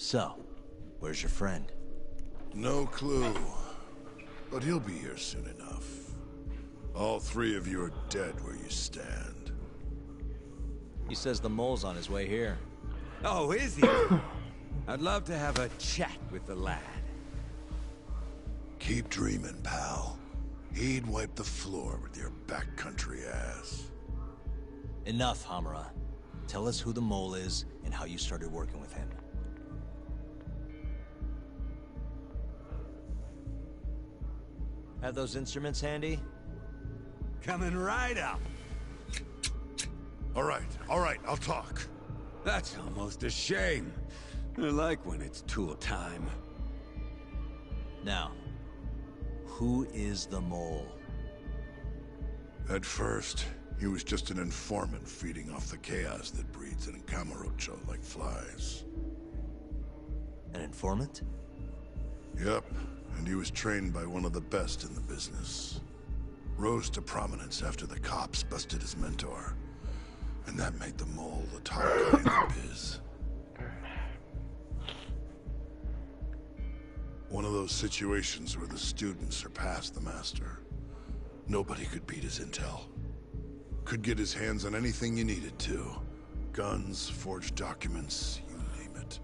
So, where's your friend? No clue. But he'll be here soon enough. All three of you are dead where you stand. He says the mole's on his way here. Oh, is he? I'd love to have a chat with the lad. Keep dreaming, pal. He'd wipe the floor with your backcountry ass. Enough, Hamura. Tell us who the mole is and how you started working with him. Have those instruments handy? Coming right up. All right, I'll talk. That's almost a shame. I like when it's tool time. Now, who is the mole? At first, he was just an informant feeding off the chaos that breeds in Kamurocho like flies. An informant? Yep, and he was trained by one of the best in the business. Rose to prominence after the cops busted his mentor. And that made the mole the top guy in the biz. One of those situations where the student surpassed the master. Nobody could beat his intel. Could get his hands on anything you needed to. Guns, forged documents, you name it.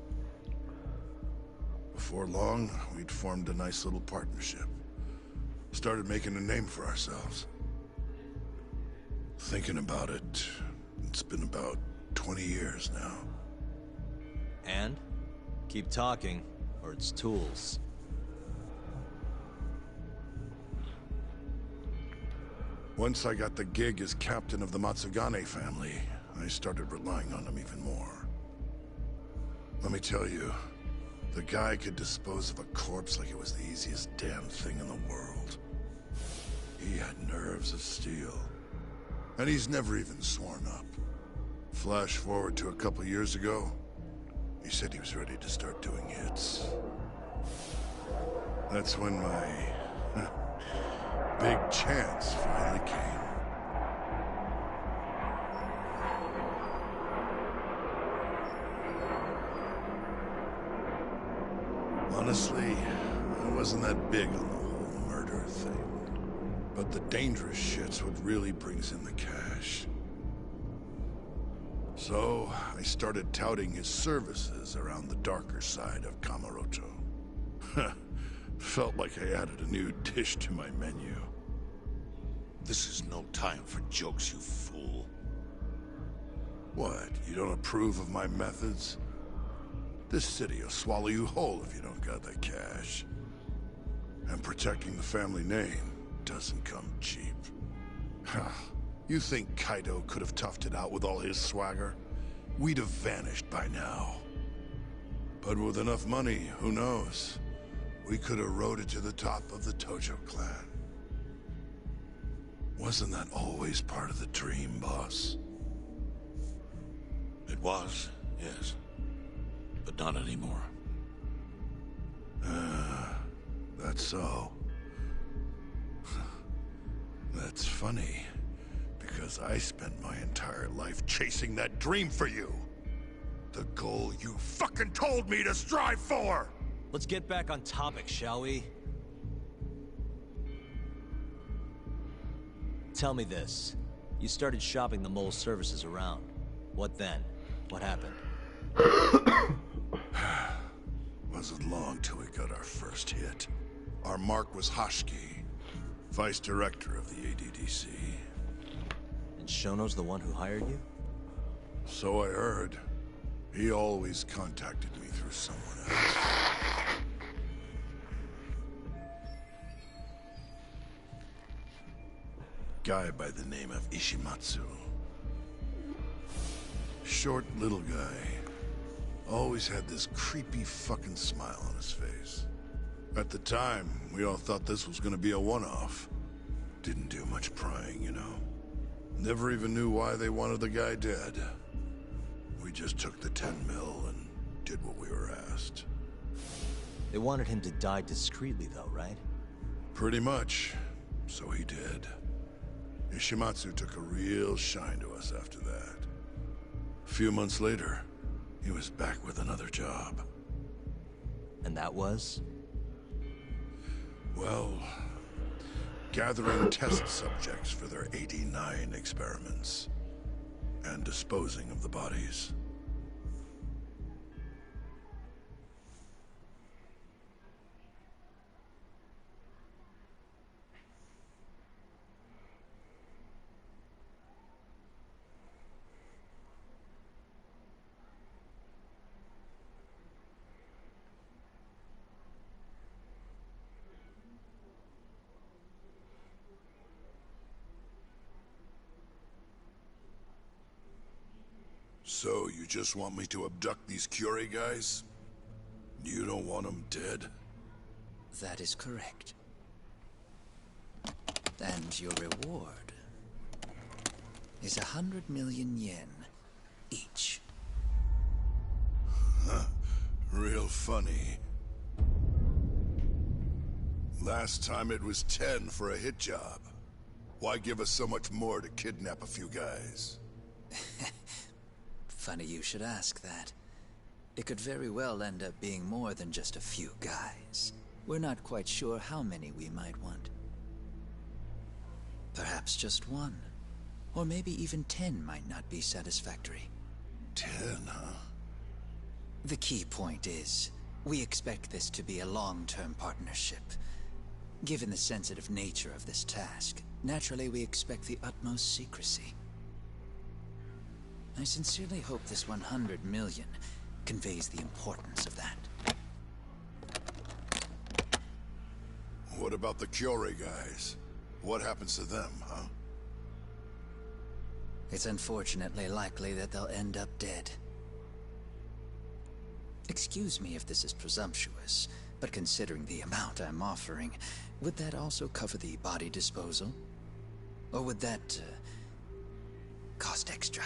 Before long, we'd formed a nice little partnership. Started making a name for ourselves. Thinking about it, it's been about 20 years now. And? Keep talking, or it's tools. Once I got the gig as captain of the Matsugane family, I started relying on him even more. Let me tell you, the guy could dispose of a corpse like it was the easiest damn thing in the world. He had nerves of steel. And he's never even sworn up. Flash forward to a couple years ago, he said he was ready to start doing hits. That's when my big chance finally came. Honestly, I wasn't that big on the whole murder thing. But the dangerous shit's what really brings in the cash. So, I started touting his services around the darker side of Kamurocho. Felt like I added a new dish to my menu. This is no time for jokes, you fool. What, you don't approve of my methods? This city will swallow you whole if you don't got that cash. And protecting the family name doesn't come cheap. You think Kaido could have toughed it out with all his swagger? We'd have vanished by now. But with enough money, who knows? We could have rode it to the top of the Tojo clan. Wasn't that always part of the dream, boss? It was, yes. But not anymore. That's so. That's funny, because I spent my entire life chasing that dream for you. The goal you fucking told me to strive for! Let's get back on topic, shall we? Tell me this. You started shopping the mole's services around. What then? What happened? Wasn't long till we got our first hit. Our mark was Hashki, vice director of the ADDC. And Shono's the one who hired you? So I heard. He always contacted me through someone else. Guy by the name of Ishimatsu. Short little guy. Always had this creepy fucking smile on his face. At the time, we all thought this was gonna be a one-off. Didn't do much prying, you know. Never even knew why they wanted the guy dead. We just took the 10 mil and did what we were asked. They wanted him to die discreetly though, right? Pretty much. So he did. Ishimatsu took a real shine to us after that. A few months later, he was back with another job. And that was? Well, gathering test subjects for their 89 experiments. And disposing of the bodies. So, you just want me to abduct these Curie guys? You don't want them dead? That is correct. And your reward is 100 million yen each. Huh. Real funny. Last time it was 10 for a hit job. Why give us so much more to kidnap a few guys? Funny you should ask that. It could very well end up being more than just a few guys. We're not quite sure how many we might want. Perhaps just one. Or maybe even 10 might not be satisfactory. 10, huh? The key point is, we expect this to be a long-term partnership. Given the sensitive nature of this task, naturally we expect the utmost secrecy. I sincerely hope this 100 million conveys the importance of that. What about the Curie guys? What happens to them, huh? It's unfortunately likely that they'll end up dead. Excuse me if this is presumptuous, but considering the amount I'm offering, would that also cover the body disposal? Or would that, cost extra?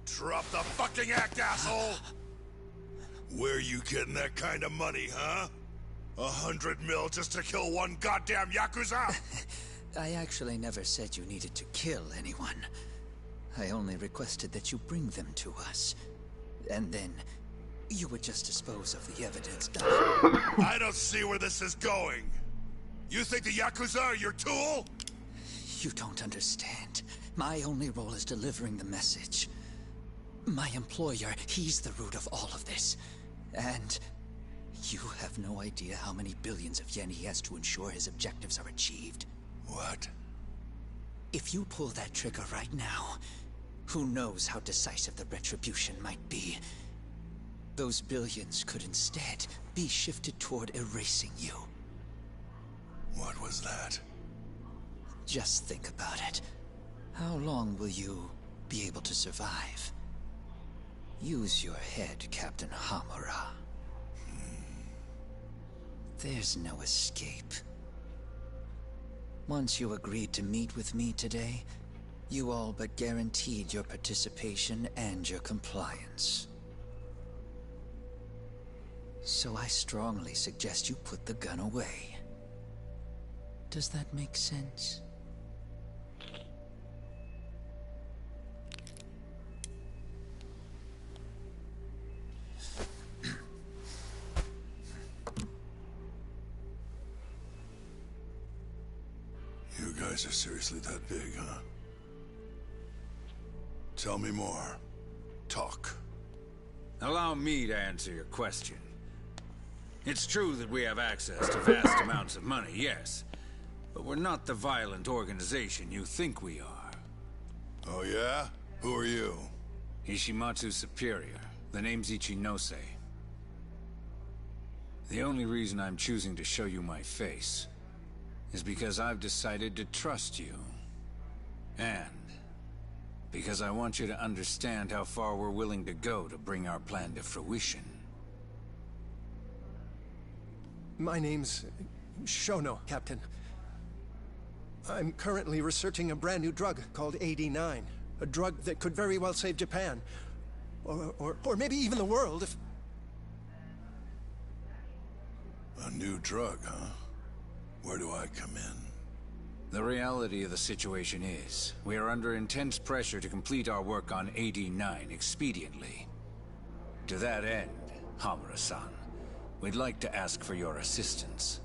Drop the fucking act, asshole! Where you getting that kind of money, huh? 100 mil just to kill one goddamn Yakuza? I actually never said you needed to kill anyone. I only requested that you bring them to us. And then, you would just dispose of the evidence. I don't see where this is going. You think the Yakuza are your tool? You don't understand. My only role is delivering the message. My employer, he's the root of all of this. And you have no idea how many billions of yen he has to ensure his objectives are achieved. What? If you pull that trigger right now, who knows how decisive the retribution might be. Those billions could instead be shifted toward erasing you. What was that? Just think about it. How long will you be able to survive? Use your head, Captain Hamura. There's no escape. Once you agreed to meet with me today, you all but guaranteed your participation and your compliance. So I strongly suggest you put the gun away. Does that make sense? You guys are seriously that big, huh? Tell me more. Talk. Allow me to answer your question. It's true that we have access to vast amounts of money, yes. But we're not the violent organization you think we are. Oh yeah? Who are you? Ishimatsu's superior. The name's Ichinose. The only reason I'm choosing to show you my face is because I've decided to trust you. And because I want you to understand how far we're willing to go to bring our plan to fruition. My name's Shono, Captain. I'm currently researching a brand new drug called AD9. A drug that could very well save Japan. Or maybe even the world if... A new drug, huh? Where do I come in? The reality of the situation is, we are under intense pressure to complete our work on AD9 expediently. To that end, Hamura-san, We'd like to ask for your assistance.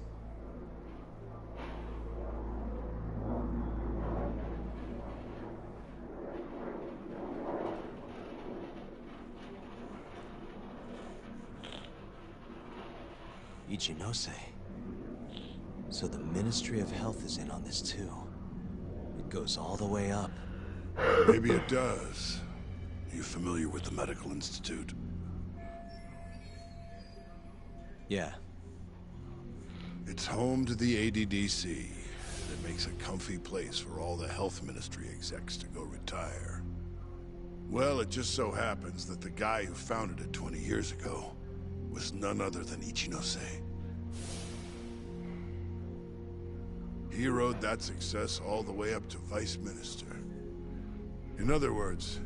Ichinose. So the Ministry of Health is in on this too. It goes all the way up. Maybe it does. You familiar with the Medical Institute? Yeah. It's home to the ADDC. It makes a comfy place for all the health ministry execs to go retire. Well, it just so happens that the guy who founded it 20 years ago was none other than Ichinose. He rode that success all the way up to Vice Minister. In other words,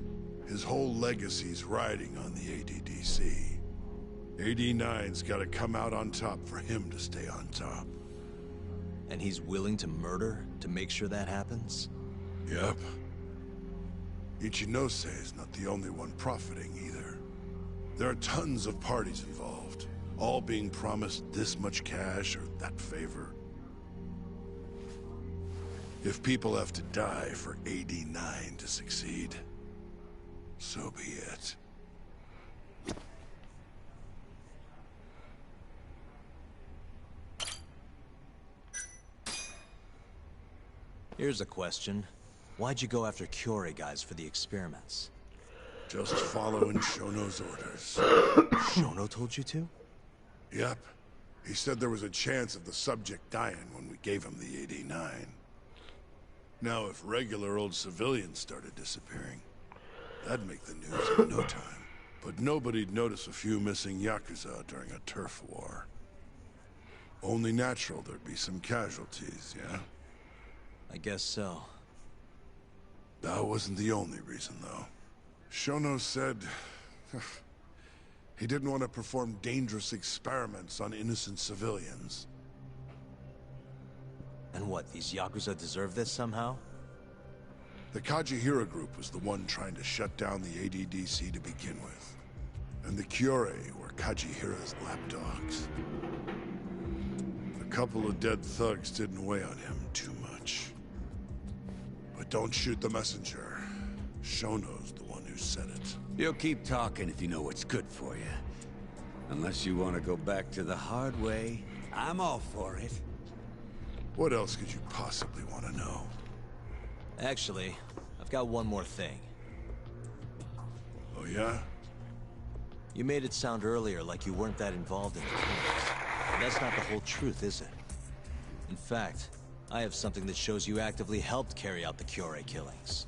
his whole legacy's riding on the ADDC. AD9's gotta come out on top for him to stay on top. And he's willing to murder to make sure that happens? Yep. Ichinose is not the only one profiting either. There are tons of parties involved, all being promised this much cash or that favor. If people have to die for AD9 to succeed, so be it. Here's a question. Why'd you go after Kyorei guys for the experiments? Just following Shono's orders. Shono told you to? Yep. He said there was a chance of the subject dying when we gave him the AD9. Now, if regular old civilians started disappearing, that'd make the news in no time. But nobody'd notice a few missing Yakuza during a turf war. Only natural there'd be some casualties, yeah? I guess so. That wasn't the only reason, though. Shono said he didn't want to perform dangerous experiments on innocent civilians. And what, these Yakuza deserve this somehow? The Kajihira group was the one trying to shut down the ADDC to begin with. And the Kyorei were Kajihira's lapdogs. A couple of dead thugs didn't weigh on him too much. But don't shoot the messenger. Shono's the one who said it. You'll keep talking if you know what's good for you. Unless you want to go back to the hard way, I'm all for it. What else could you possibly want to know? Actually, I've got one more thing. Oh yeah? You made it sound earlier like you weren't that involved in the killings. But that's not the whole truth, is it? In fact, I have something that shows you actively helped carry out the Kyorei killings.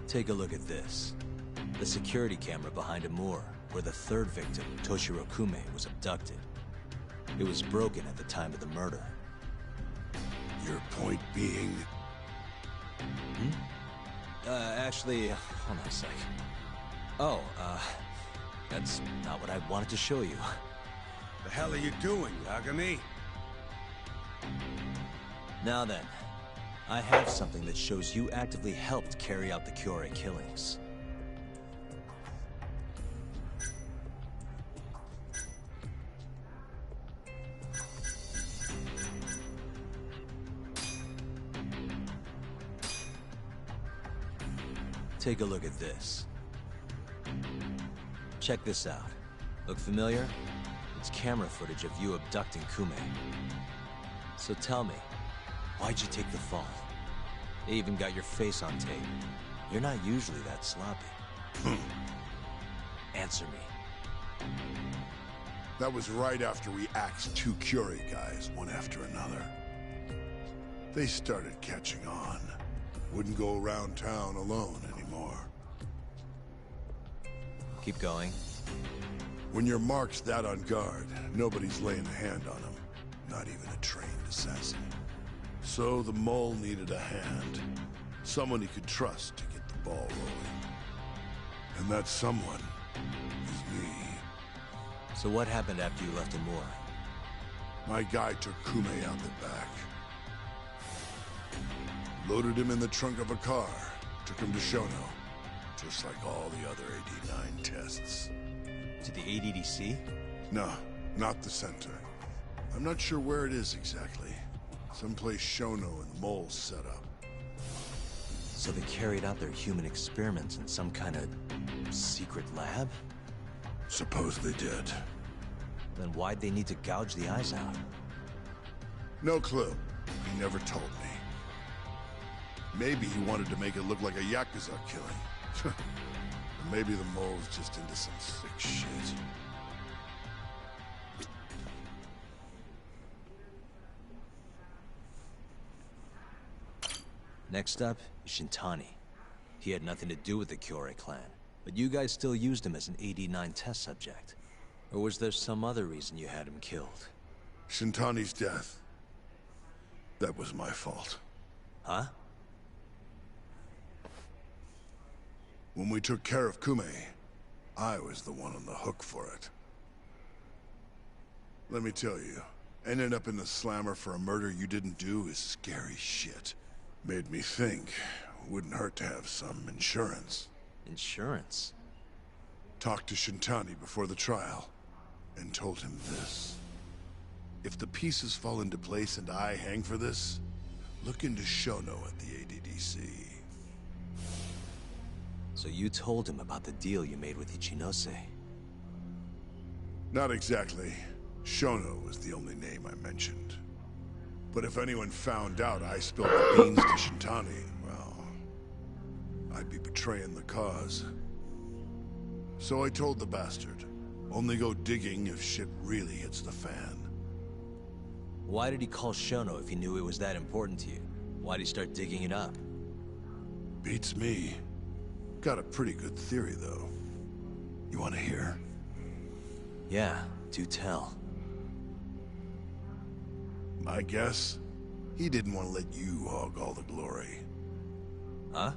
Take a look at this. The security camera behind a moor, where the third victim, Toshiro Kume, was abducted. It was broken at the time of the murder. Your point being? Actually, hold on a sec. Oh, that's not what I wanted to show you. The hell are you doing, Yagami? Now then, I have something that shows you actively helped carry out the Kyorei killings. Take a look at this. Check this out. Look familiar? It's camera footage of you abducting Kume. So tell me, why'd you take the fall? They even got your face on tape. You're not usually that sloppy. Answer me. That was right after we axed two Kyorei guys, one after another. They started catching on. Wouldn't go around town alone anymore. Keep going. When your mark's that on guard, nobody's laying a hand on them. Not even a trained assassin. So the mole needed a hand. Someone he could trust to get the ball rolling. And that someone is me. So what happened after you left Amur? My guy took Kume out the back. Loaded him in the trunk of a car. Took him to Shono. Just like all the other AD9 tests. To the ADDC? No, not the center. I'm not sure where it is exactly. Someplace Shono and the moles set up. So they carried out their human experiments in some kind of secret lab? Suppose they did. Then why'd they need to gouge the eyes out? No clue. He never told me. Maybe he wanted to make it look like a Yakuza killing. Or maybe the mole's just into some sick shit. Next up is Shintani. He had nothing to do with the Kyorei clan, but you guys still used him as an AD9 test subject. Or was there some other reason you had him killed? Shintani's death. That was my fault. Huh? When we took care of Kume, I was the one on the hook for it. Let me tell you, ending up in the slammer for a murder you didn't do is scary shit. Made me think, wouldn't hurt to have some insurance. Insurance? Talked to Shintani before the trial, and told him this. If the pieces fall into place and I hang for this, look into Shono at the ADDC. So you told him about the deal you made with Ichinose? Not exactly. Shono was the only name I mentioned. But if anyone found out I spilled the beans to Shintani, well, I'd be betraying the cause. So I told the bastard, only go digging if shit really hits the fan. Why did he call Shono if he knew it was that important to you? Why'd he start digging it up? Beats me. Got a pretty good theory, though. You want to hear? Yeah, do tell. My guess? He didn't want to let you hog all the glory. Huh?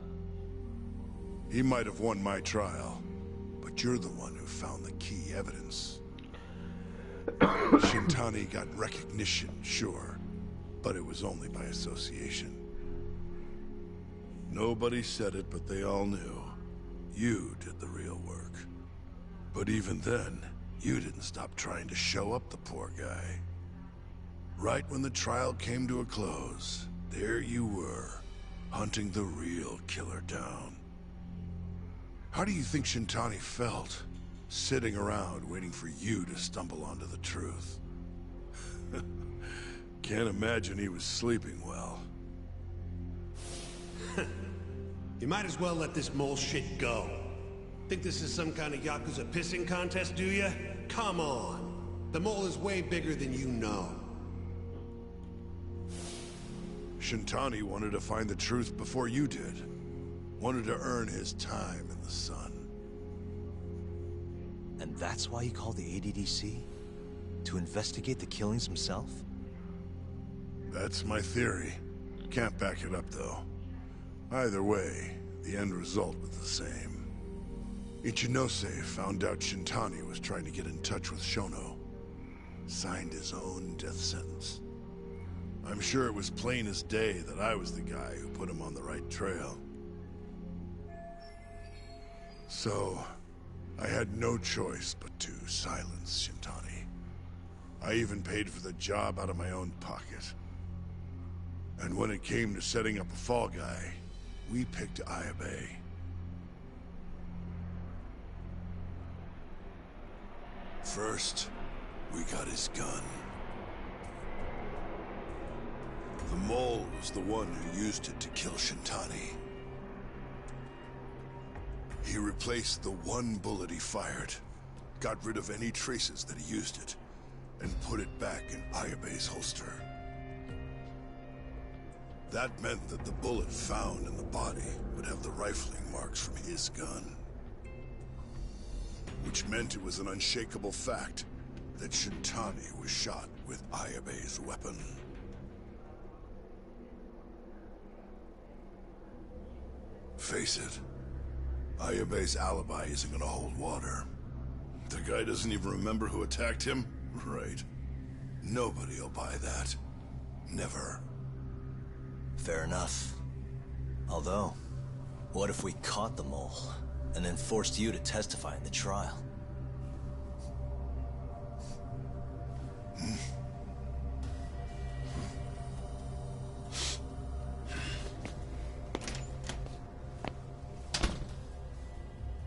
He might have won my trial, but you're the one who found the key evidence. Shintani got recognition, sure, but it was only by association. Nobody said it, but they all knew. You did the real work. But even then, you didn't stop trying to show up the poor guy. Right when the trial came to a close, there you were, hunting the real killer down. How do you think Shintani felt, sitting around waiting for you to stumble onto the truth? Can't imagine he was sleeping well. You might as well let this mole shit go. Think this is some kind of Yakuza pissing contest, do ya? Come on. The mole is way bigger than you know. Shintani wanted to find the truth before you did. Wanted to earn his time in the sun. And that's why he called the ADDC? To investigate the killings himself? That's my theory. Can't back it up, though. Either way, the end result was the same. Ichinose found out Shintani was trying to get in touch with Shono. Signed his own death sentence. I'm sure it was plain as day that I was the guy who put him on the right trail. So, I had no choice but to silence Shintani. I even paid for the job out of my own pocket. And when it came to setting up a fall guy, we picked Ayabe. First, we got his gun. The mole was the one who used it to kill Shintani. He replaced the one bullet he fired, got rid of any traces that he used it, and put it back in Ayabe's holster. That meant that the bullet found in the body would have the rifling marks from his gun. Which meant it was an unshakable fact that Shintani was shot with Ayabe's weapon. Face it, Ayabe's alibi isn't gonna hold water. The guy doesn't even remember who attacked him? Right. Nobody'll buy that. Never. Fair enough. Although, what if we caught the mole, and then forced you to testify in the trial?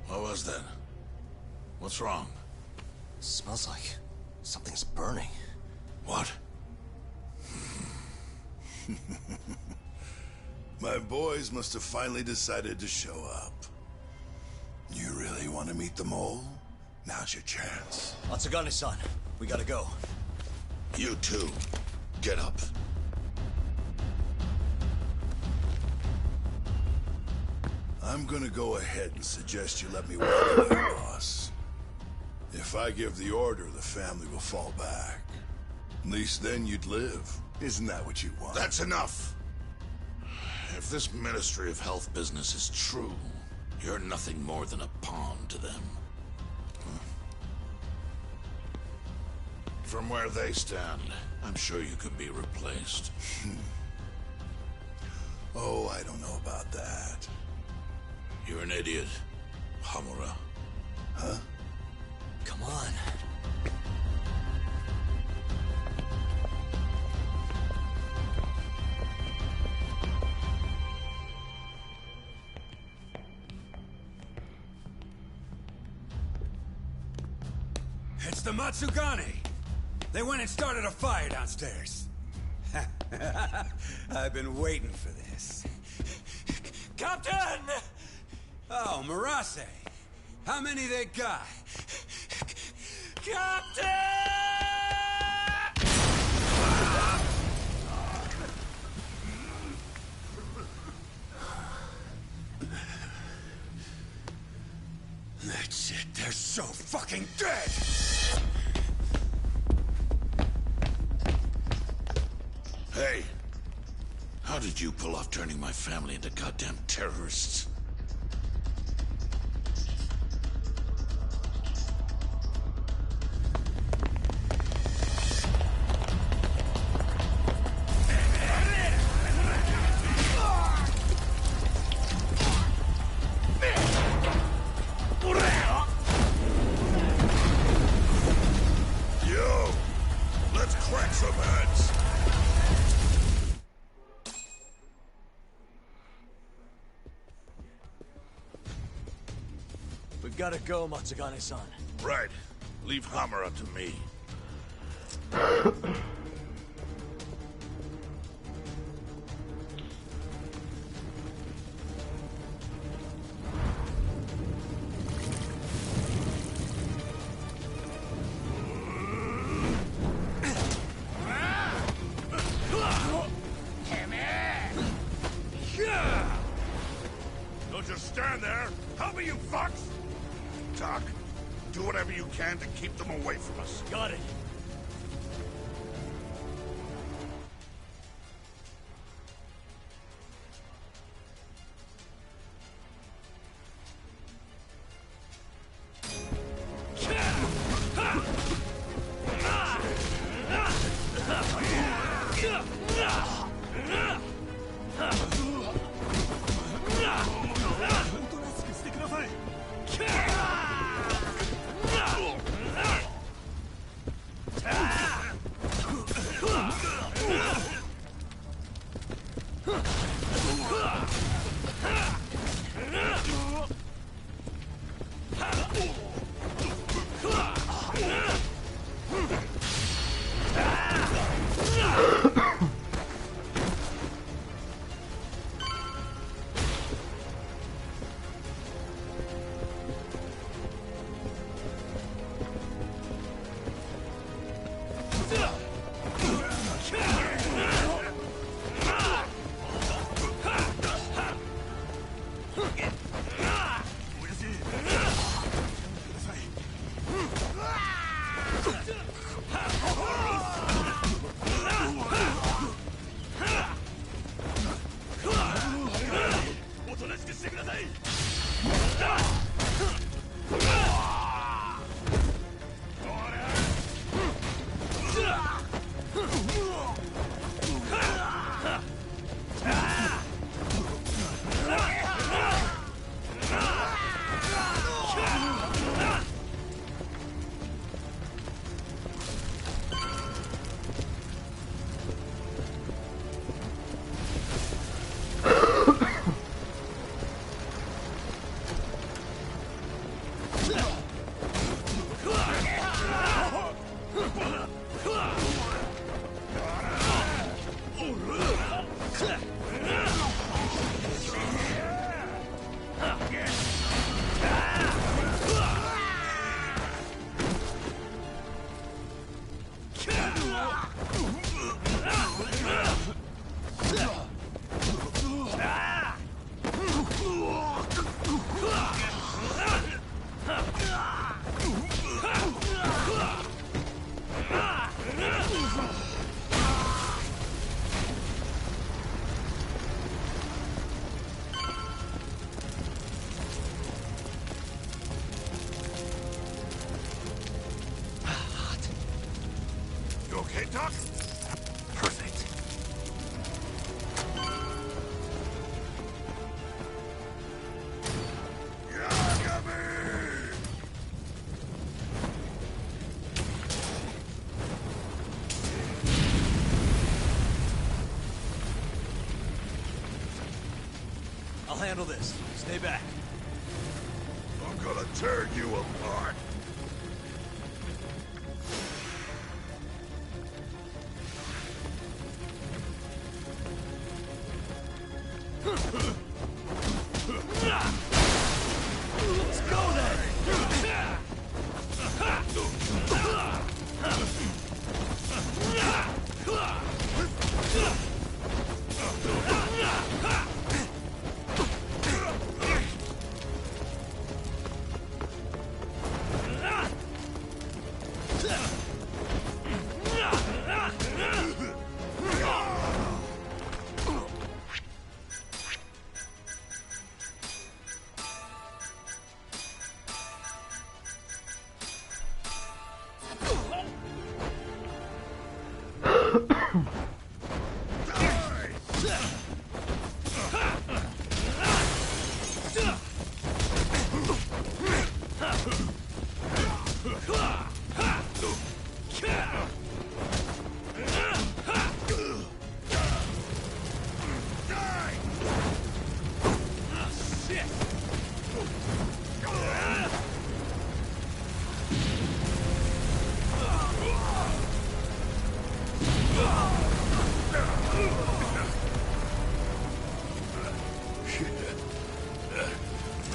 What was that? What's wrong? Smells like something's burning. What? My boys must have finally decided to show up. You really want to meet the mole? Now's your chance. Matsugane-san, we gotta go. You too. Get up. I'm gonna go ahead and suggest you let me welcome you, boss. If I give the order, the family will fall back. At least then you'd live. Isn't that what you want? That's enough! If this Ministry of Health business is true, you're nothing more than a pawn to them. From where they stand, I'm sure you could be replaced. Oh, I don't know about that. You're an idiot, Hamura. Huh? Come on. It's the Matsugane! They went and started a fire downstairs. I've been waiting for this. Captain! Oh, Marase. How many they got? Captain! That's it. They're so fucking dead! Hey! How did you pull off turning my family into goddamn terrorists? Yo! Let's crack some heads! We've gotta go, Matsugane-san. Right. Leave Hamura to me. Don't just stand there! Help me, you fucks! Tak, do whatever you can to keep them away from us. Got it. I'll handle this. Stay back. I'm gonna tear you apart. Let's go then!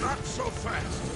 Not so fast.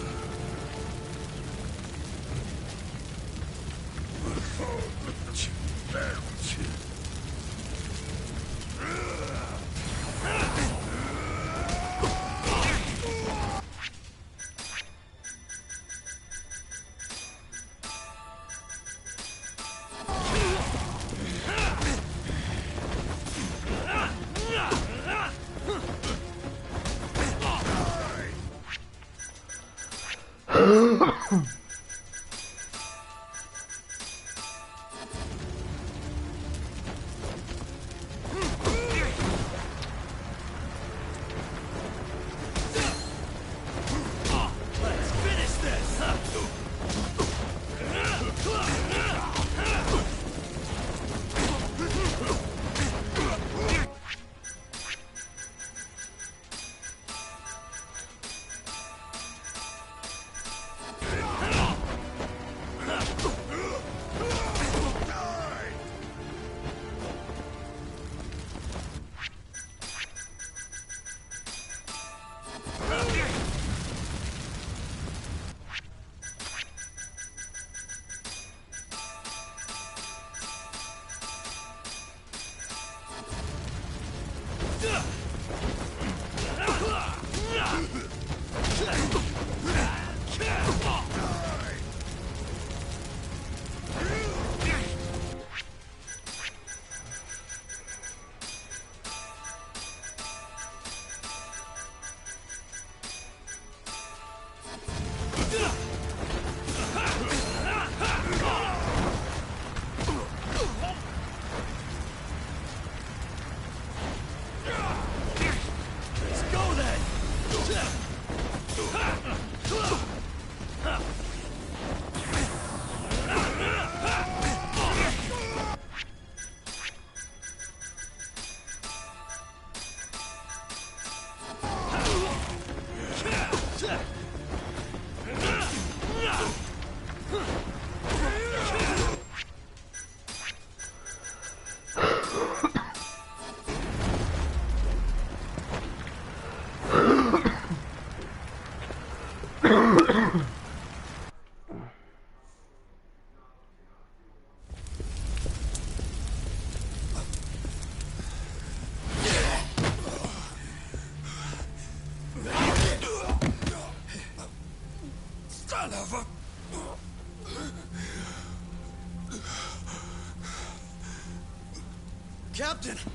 Captain!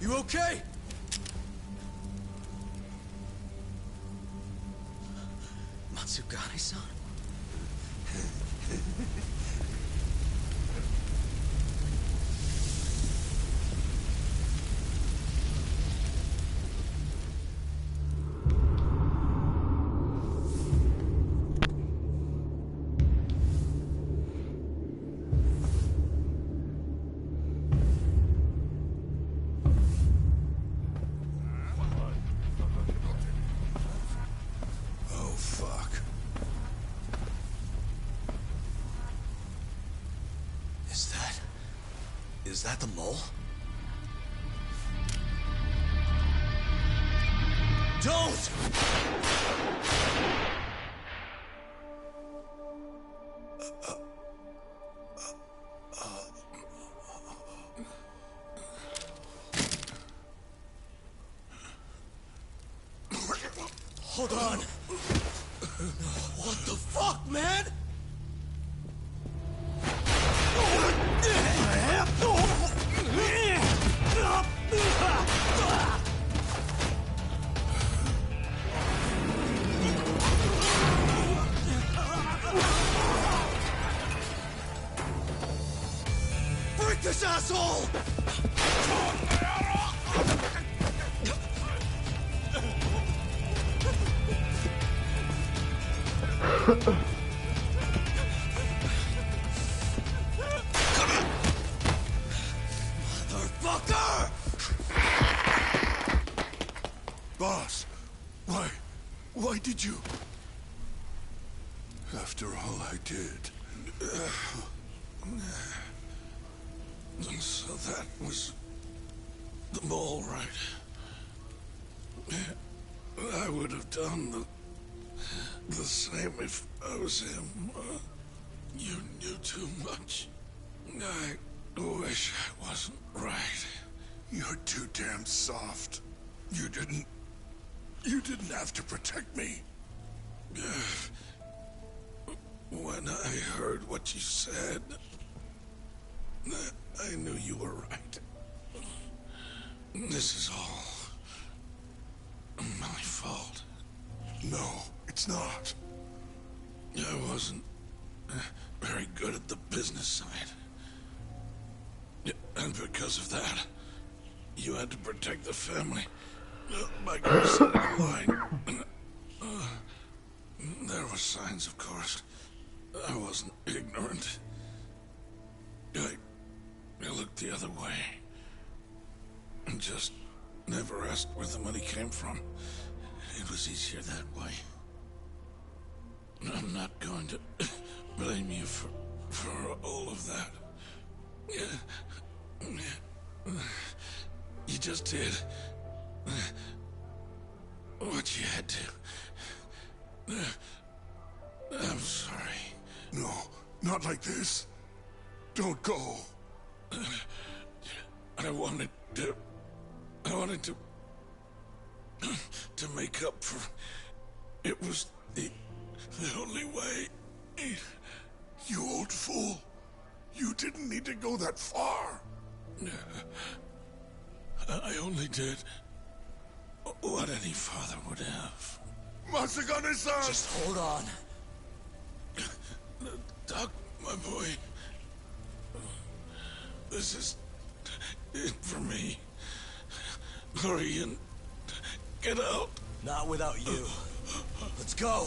You okay? Matsugane-san? Is that the mole? Don't! Hold on! What the fuck, man? Break this asshole! Motherfucker! Boss, why did you? After all I did. So that was the mole, right? I would have done the same if I was him. You knew too much. I wish I wasn't right. You're too damn soft. You didn't have to protect me. When I heard what you said, I knew you were right. This is all my fault. No, it's not. I wasn't very good at the business side. And because of that, you had to protect the family. By crossing the line. There were signs, of course. I wasn't ignorant. I looked the other way. And just never asked where the money came from. It was easier that way. I'm not going to blame you for all of that. You just did what you had to. I'm sorry. No, not like this. Don't go. I wanted to make up for... It was the only way. You old fool. You didn't need to go that far. I only did what any father would have. Masagane-san! Just hold on. Doc, my boy. This is it for me. Hurry and get out. Not without you. Let's go.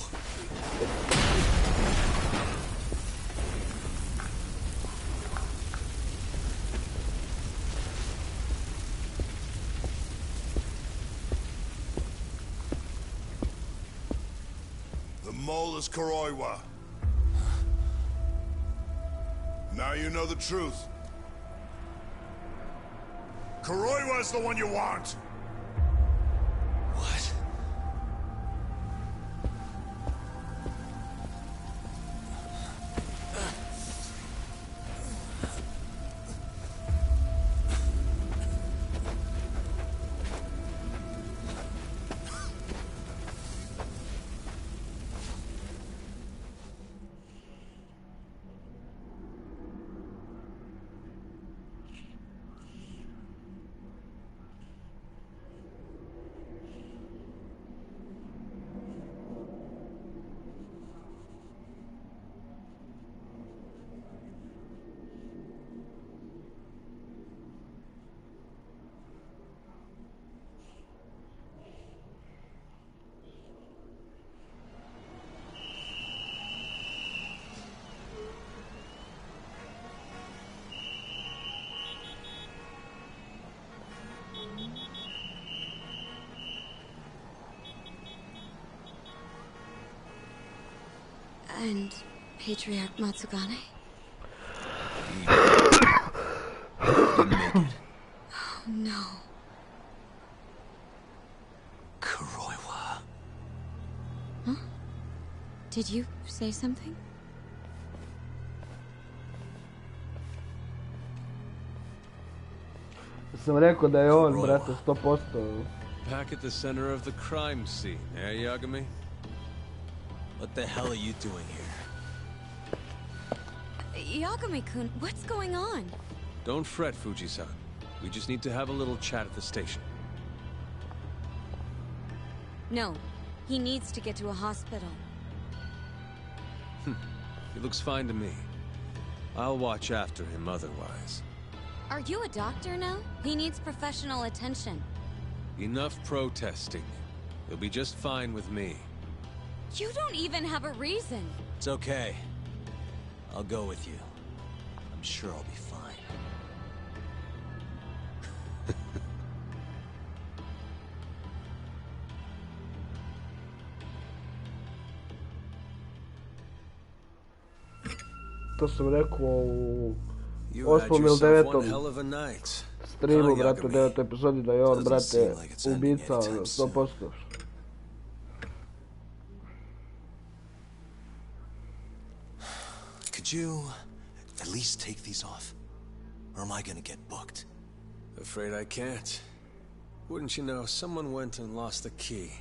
The mole is Kuroiwa. Now you know the truth. Kuroiwa is the one you want. What? And Patriarch Matsugane? He didn't make it. Oh, no. Kuroiwa. Huh? Did you say something? Sam rekao da je on, brate, 100%. Back at the center of the crime scene, eh, Yagami? What the hell are you doing here? Yagami-kun, what's going on? Don't fret, Fuji-san. We just need to have a little chat at the station. No, he needs to get to a hospital. He looks fine to me. I'll watch after him otherwise. Are you a doctor now? He needs professional attention. Enough protesting. He'll be just fine with me. You don't even have a reason. It's okay. I'll go with you. I'm sure I'll be fine. To sam rekao u You had 8. ili yourself one 9. hell of a night. streamu, brate, u Yagami. 9. epizodi da je on, Doesn't brate, seem like it's ending ubica anytime soon. 100%. Could you at least take these off? Or am I gonna get booked? Afraid I can't. Wouldn't you know, someone went and lost the key.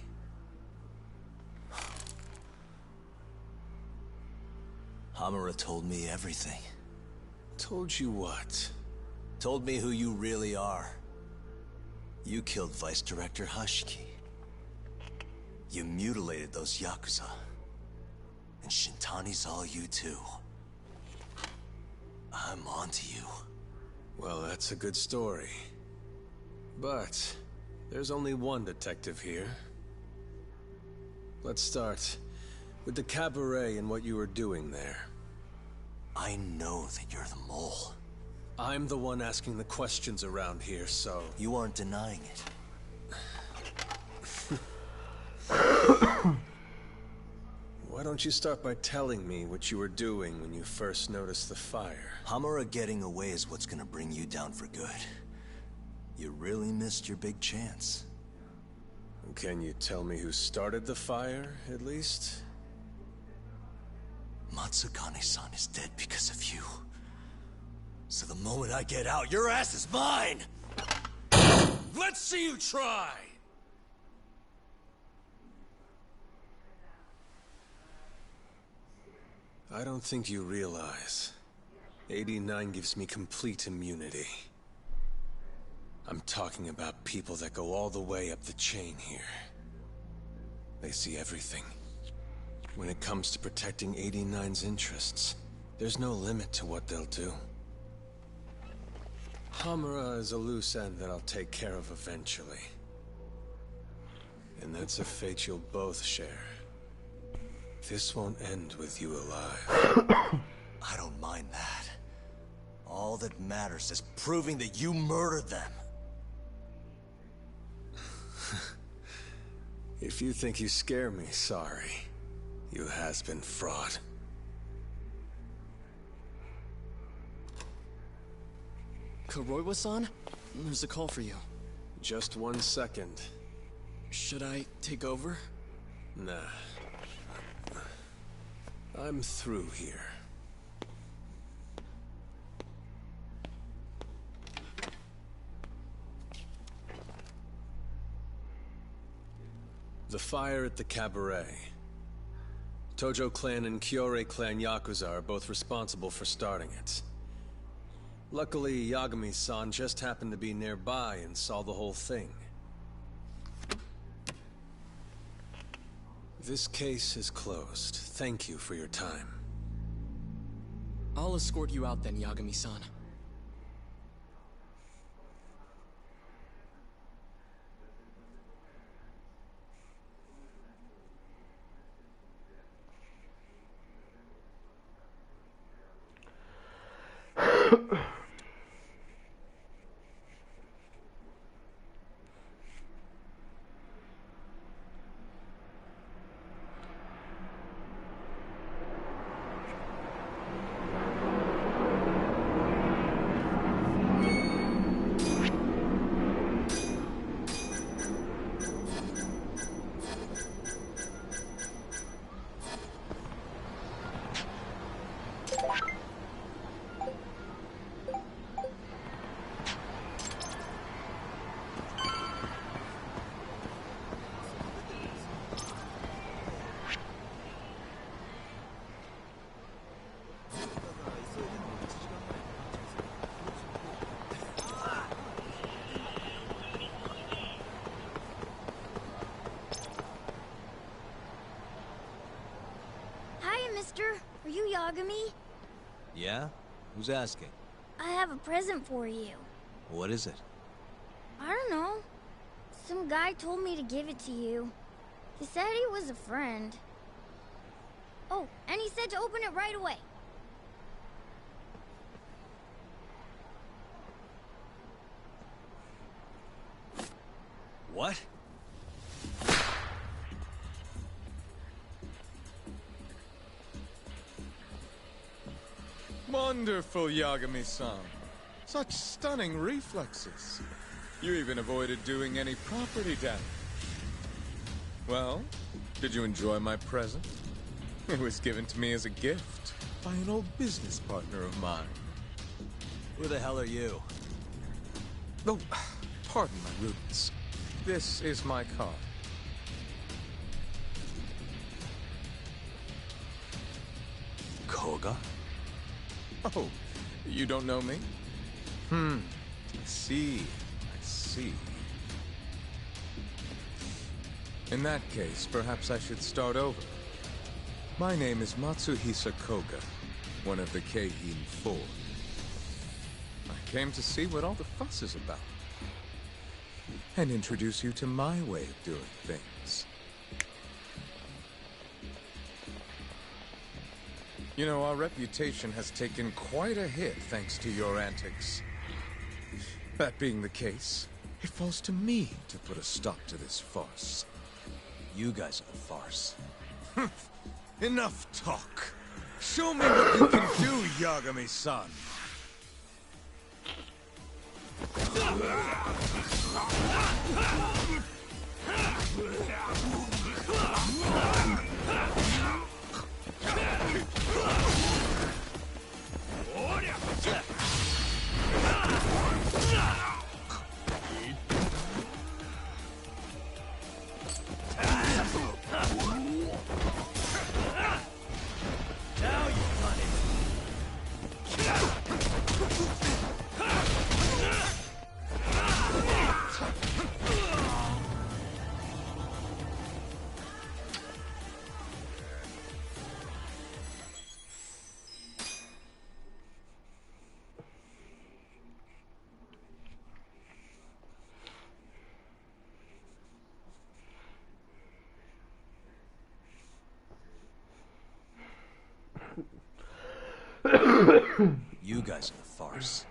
Hamura told me everything. Told you what? Told me who you really are. You killed Vice Director Hashiki. You mutilated those Yakuza. And Shintani's all you too. I'm onto you. Well, that's a good story. But there's only one detective here. Let's start with the cabaret and what you were doing there. I know that you're the mole. I'm the one asking the questions around here, so... You aren't denying it. Why don't you start by telling me what you were doing when you first noticed the fire? Hamura getting away is what's gonna bring you down for good. You really missed your big chance. Can you tell me who started the fire, at least? Matsugane-san is dead because of you. So the moment I get out, your ass is mine! Let's see you try! I don't think you realize. 89 gives me complete immunity. I'm talking about people that go all the way up the chain here. They see everything. When it comes to protecting 89's interests, there's no limit to what they'll do. Hamura is a loose end that I'll take care of eventually. And that's a fate you'll both share. This won't end with you alive. I don't mind that. All that matters is proving that you murdered them. If you think you scare me, sorry. You has-been fraud. Kuroiwa-san? There's a call for you. Just 1 second. Should I take over? Nah. I'm through here. The fire at the cabaret. Tojo clan and Kyorei clan Yakuza are both responsible for starting it. Luckily, Yagami-san just happened to be nearby and saw the whole thing. This case is closed. Thank you for your time. I'll escort you out then, Yagami-san. Yagami? Yeah? Who's asking? I have a present for you. What is it? I don't know. Some guy told me to give it to you. He said he was a friend. Oh, and he said to open it right away. What? Wonderful, Yagami-san. Such stunning reflexes. You even avoided doing any property damage. Well, did you enjoy my present? It was given to me as a gift by an old business partner of mine. Who the hell are you? Oh, pardon my rudeness. This is my car. Koga? Oh, you don't know me? I see. I see. In that case, perhaps I should start over. My name is Matsuhisa Koga, one of the Keihin Four. I came to see what all the fuss is about, and introduce you to my way of doing things. You know, our reputation has taken quite a hit thanks to your antics. That being the case, it falls to me to put a stop to this farce. You guys are the farce. Enough talk. Show me what you can do, Yagami-san. You guys are the farce.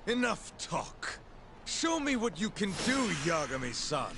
Enough talk. Show me what you can do, Yagami-san.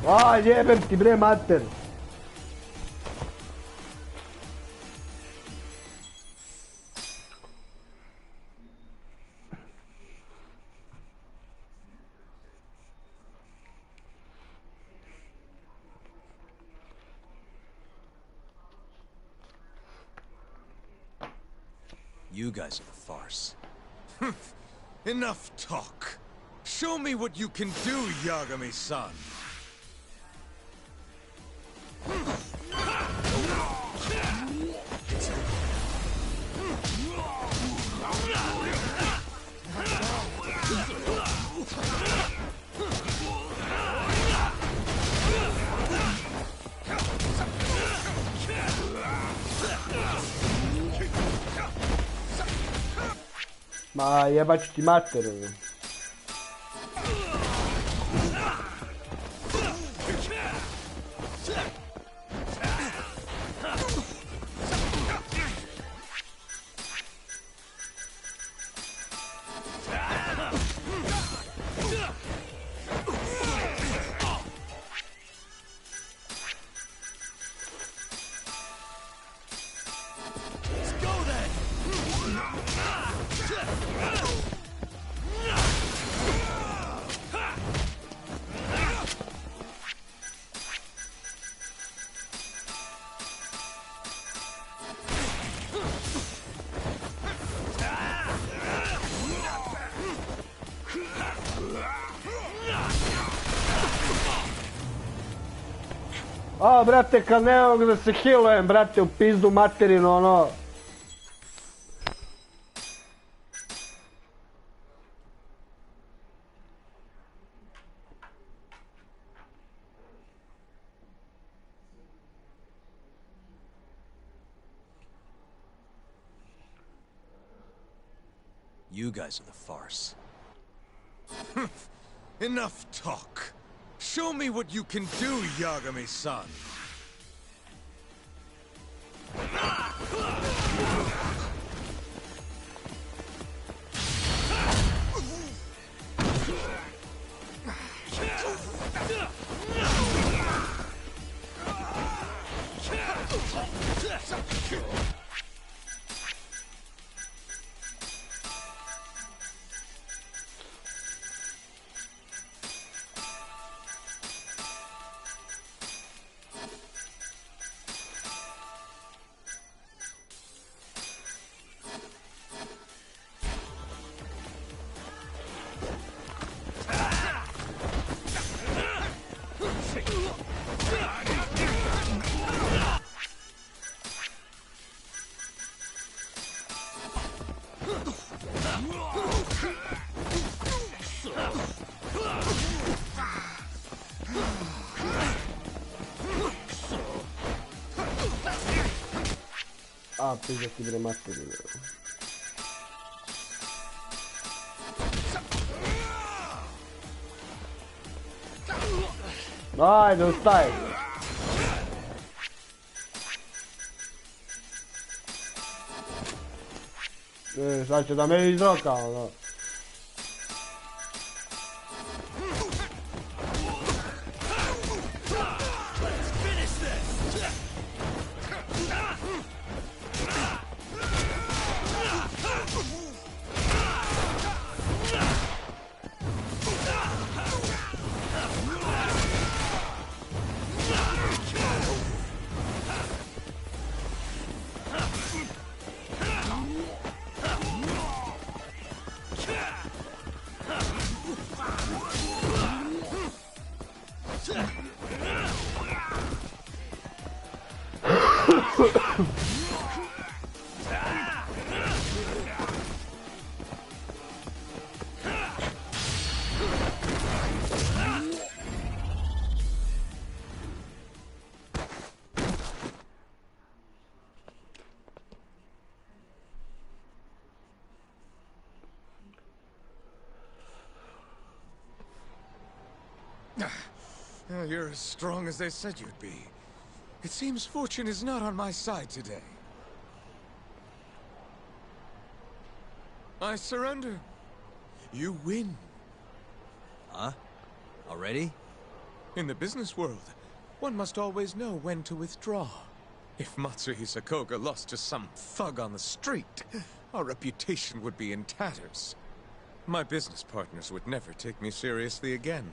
A, jebem ti bre mater. You guys are the farce. Enough talk. Show me what you can do, Yagami-san. Ma jebat ću ti mater. A, brate, kad ne mogu da se healujem, brate, u pizdu materinu, ono. You guys are the farce. Enough talk. Show me what you can do, Yagami-san. A, pizda ti bre materinu. Ajde, ustaj. Sad će da me izroka, ono. You're as strong as they said you'd be. It seems fortune is not on my side today. I surrender. You win. Huh? Already? In the business world, one must always know when to withdraw. If Matsuhisa Koga lost to some thug on the street, our reputation would be in tatters. My business partners would never take me seriously again.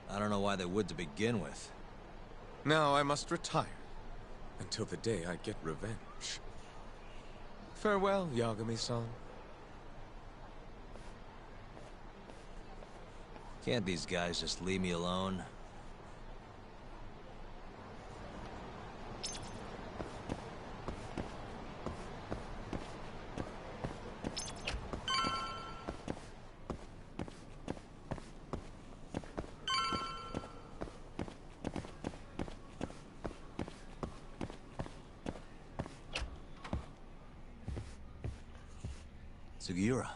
I don't know why they would to begin with. Now I must retire, until the day I get revenge. Farewell, Yagami-san. Can't these guys just leave me alone? Sugiura.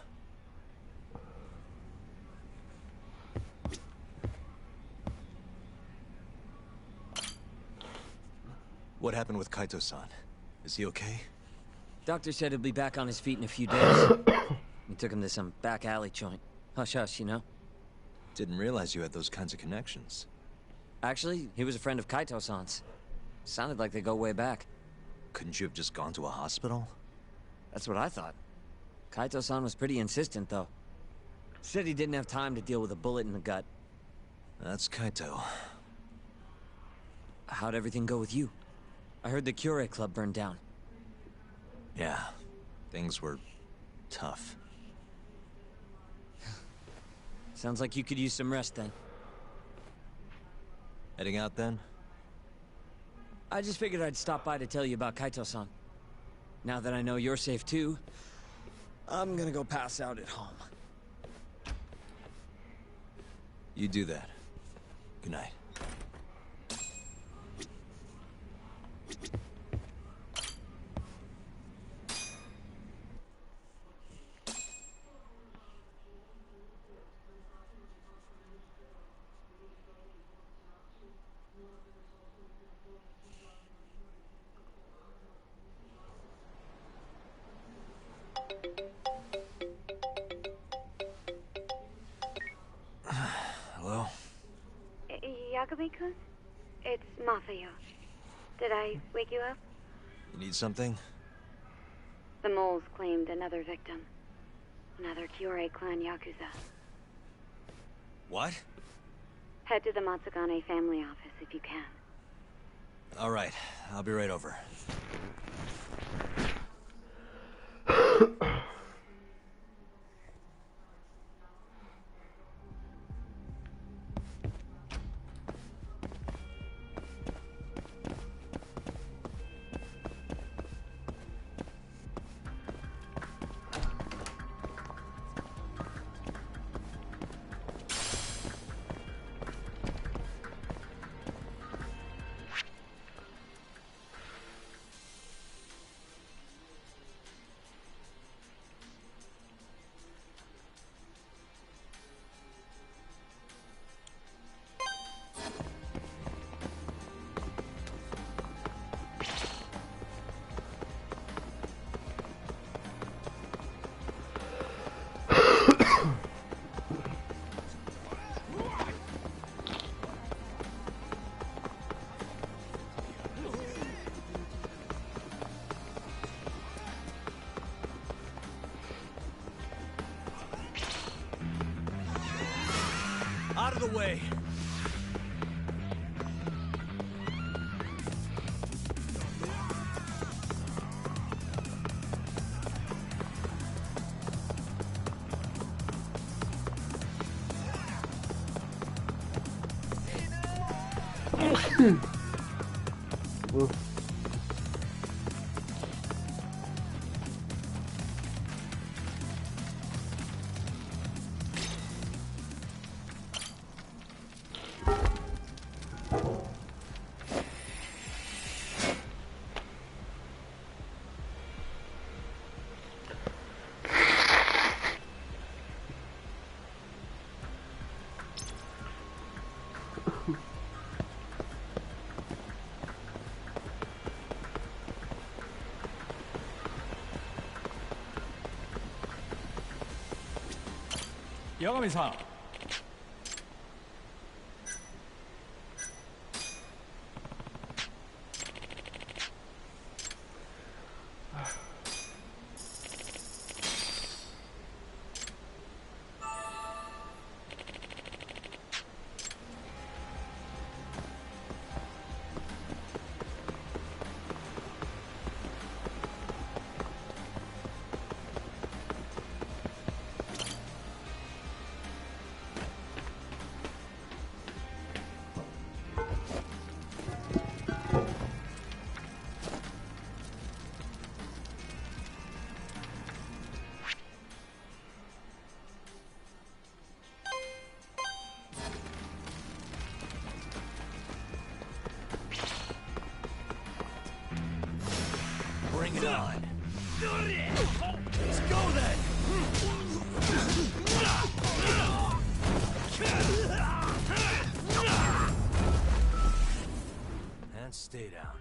What happened with Kaito-san? Is he okay? Doctor said he'll be back on his feet in a few days. We took him to some back alley joint. Hush-hush, you know? Didn't realize you had those kinds of connections. Actually, he was a friend of Kaito-san's. Sounded like they go way back. Couldn't you have just gone to a hospital? That's what I thought. Kaito-san was pretty insistent, though. Said he didn't have time to deal with a bullet in the gut. That's Kaito. How'd everything go with you? I heard the Cure Club burned down. Yeah, things were tough. Sounds like you could use some rest, then. Heading out, then? I just figured I'd stop by to tell you about Kaito-san. Now that I know you're safe, too, I'm gonna go pass out at home. You do that. Good night. Hello? Yagami-kun? It's Masayo. Did I wake you up? You need something? The moles claimed another victim. Another Kyorei clan Yakuza. What? Head to the Matsugane family office if you can. All right, I'll be right over. Out of the way! Yagami-san. Bring it on. Let's go then. And stay down.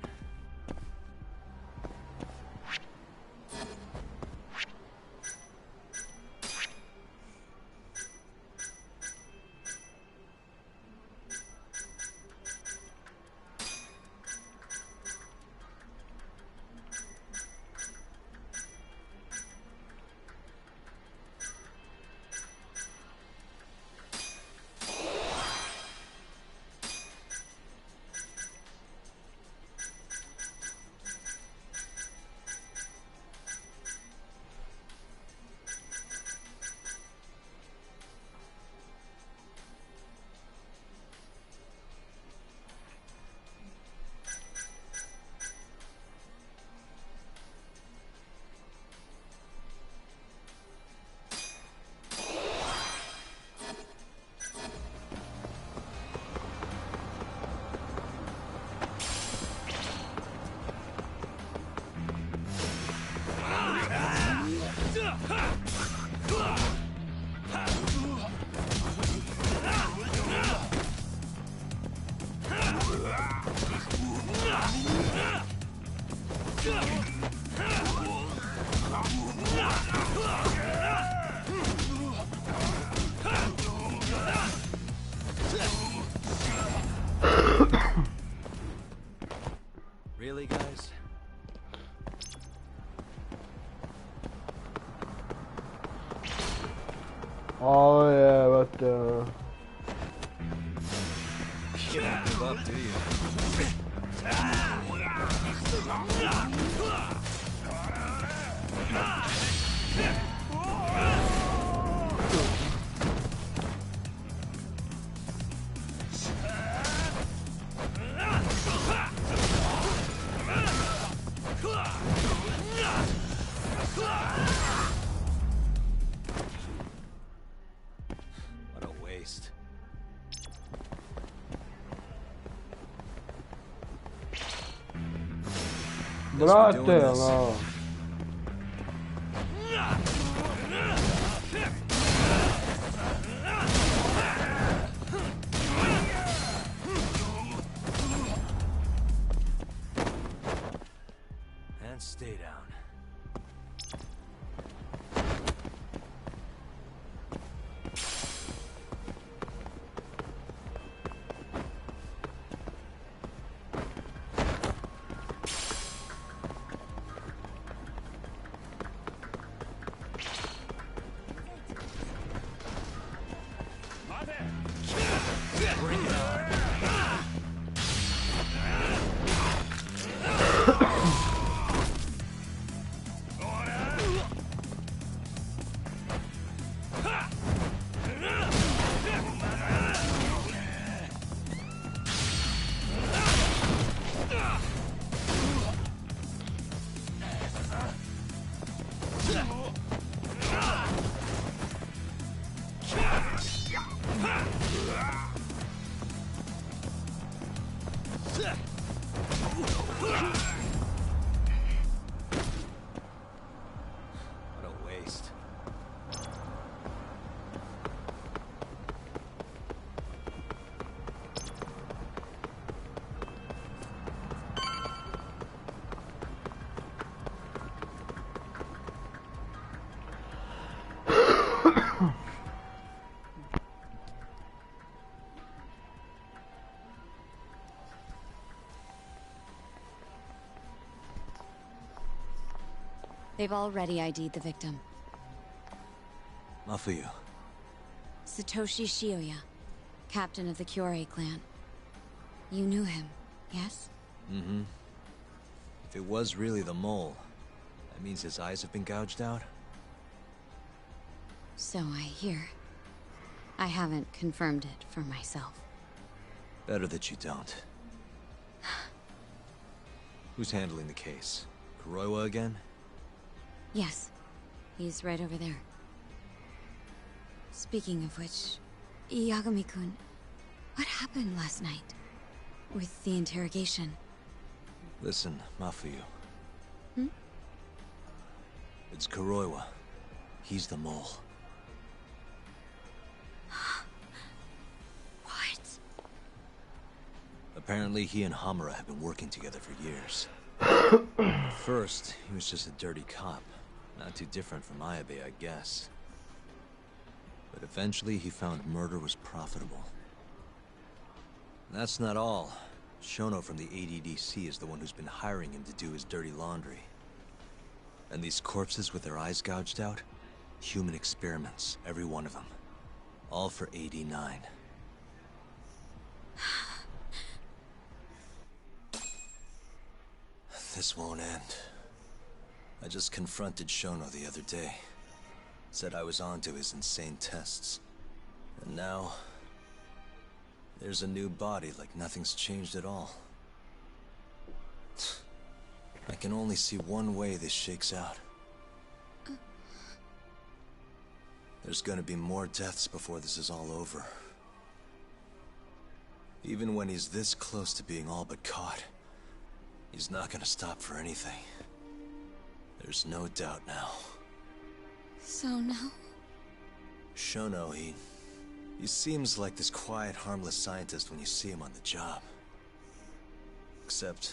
Really, guys? Oh yeah, but You don't give up, do you? What a waste. brate, no. And stay down. They've already ID'd the victim. Mafuyu. Satoshi Shioya, captain of the Kyorei clan. You knew him, yes? Mm-hmm. If it was really the mole, that means his eyes have been gouged out? So I hear. I haven't confirmed it for myself. Better that you don't. Who's handling the case? Kuroiwa again? Yes. He's right over there. Speaking of which, Yagami-kun, what happened last night? With the interrogation? Listen, Mafuyu. Hmm? It's Kuroiwa. He's the mole. What? Apparently he and Hamura have been working together for years. At first, he was just a dirty cop. Not too different from Ayabe, I guess. But eventually he found murder was profitable. That's not all. Shono from the ADDC is the one who's been hiring him to do his dirty laundry. And these corpses with their eyes gouged out? Human experiments, every one of them. All for 89. This won't end. I just confronted Shono the other day. Said I was onto his insane tests. And now... there's a new body like nothing's changed at all. I can only see one way this shakes out. There's gonna be more deaths before this is all over. Even when he's this close to being all but caught, he's not gonna stop for anything. There's no doubt now. So now? Shono, he seems like this quiet, harmless scientist when you see him on the job. Except,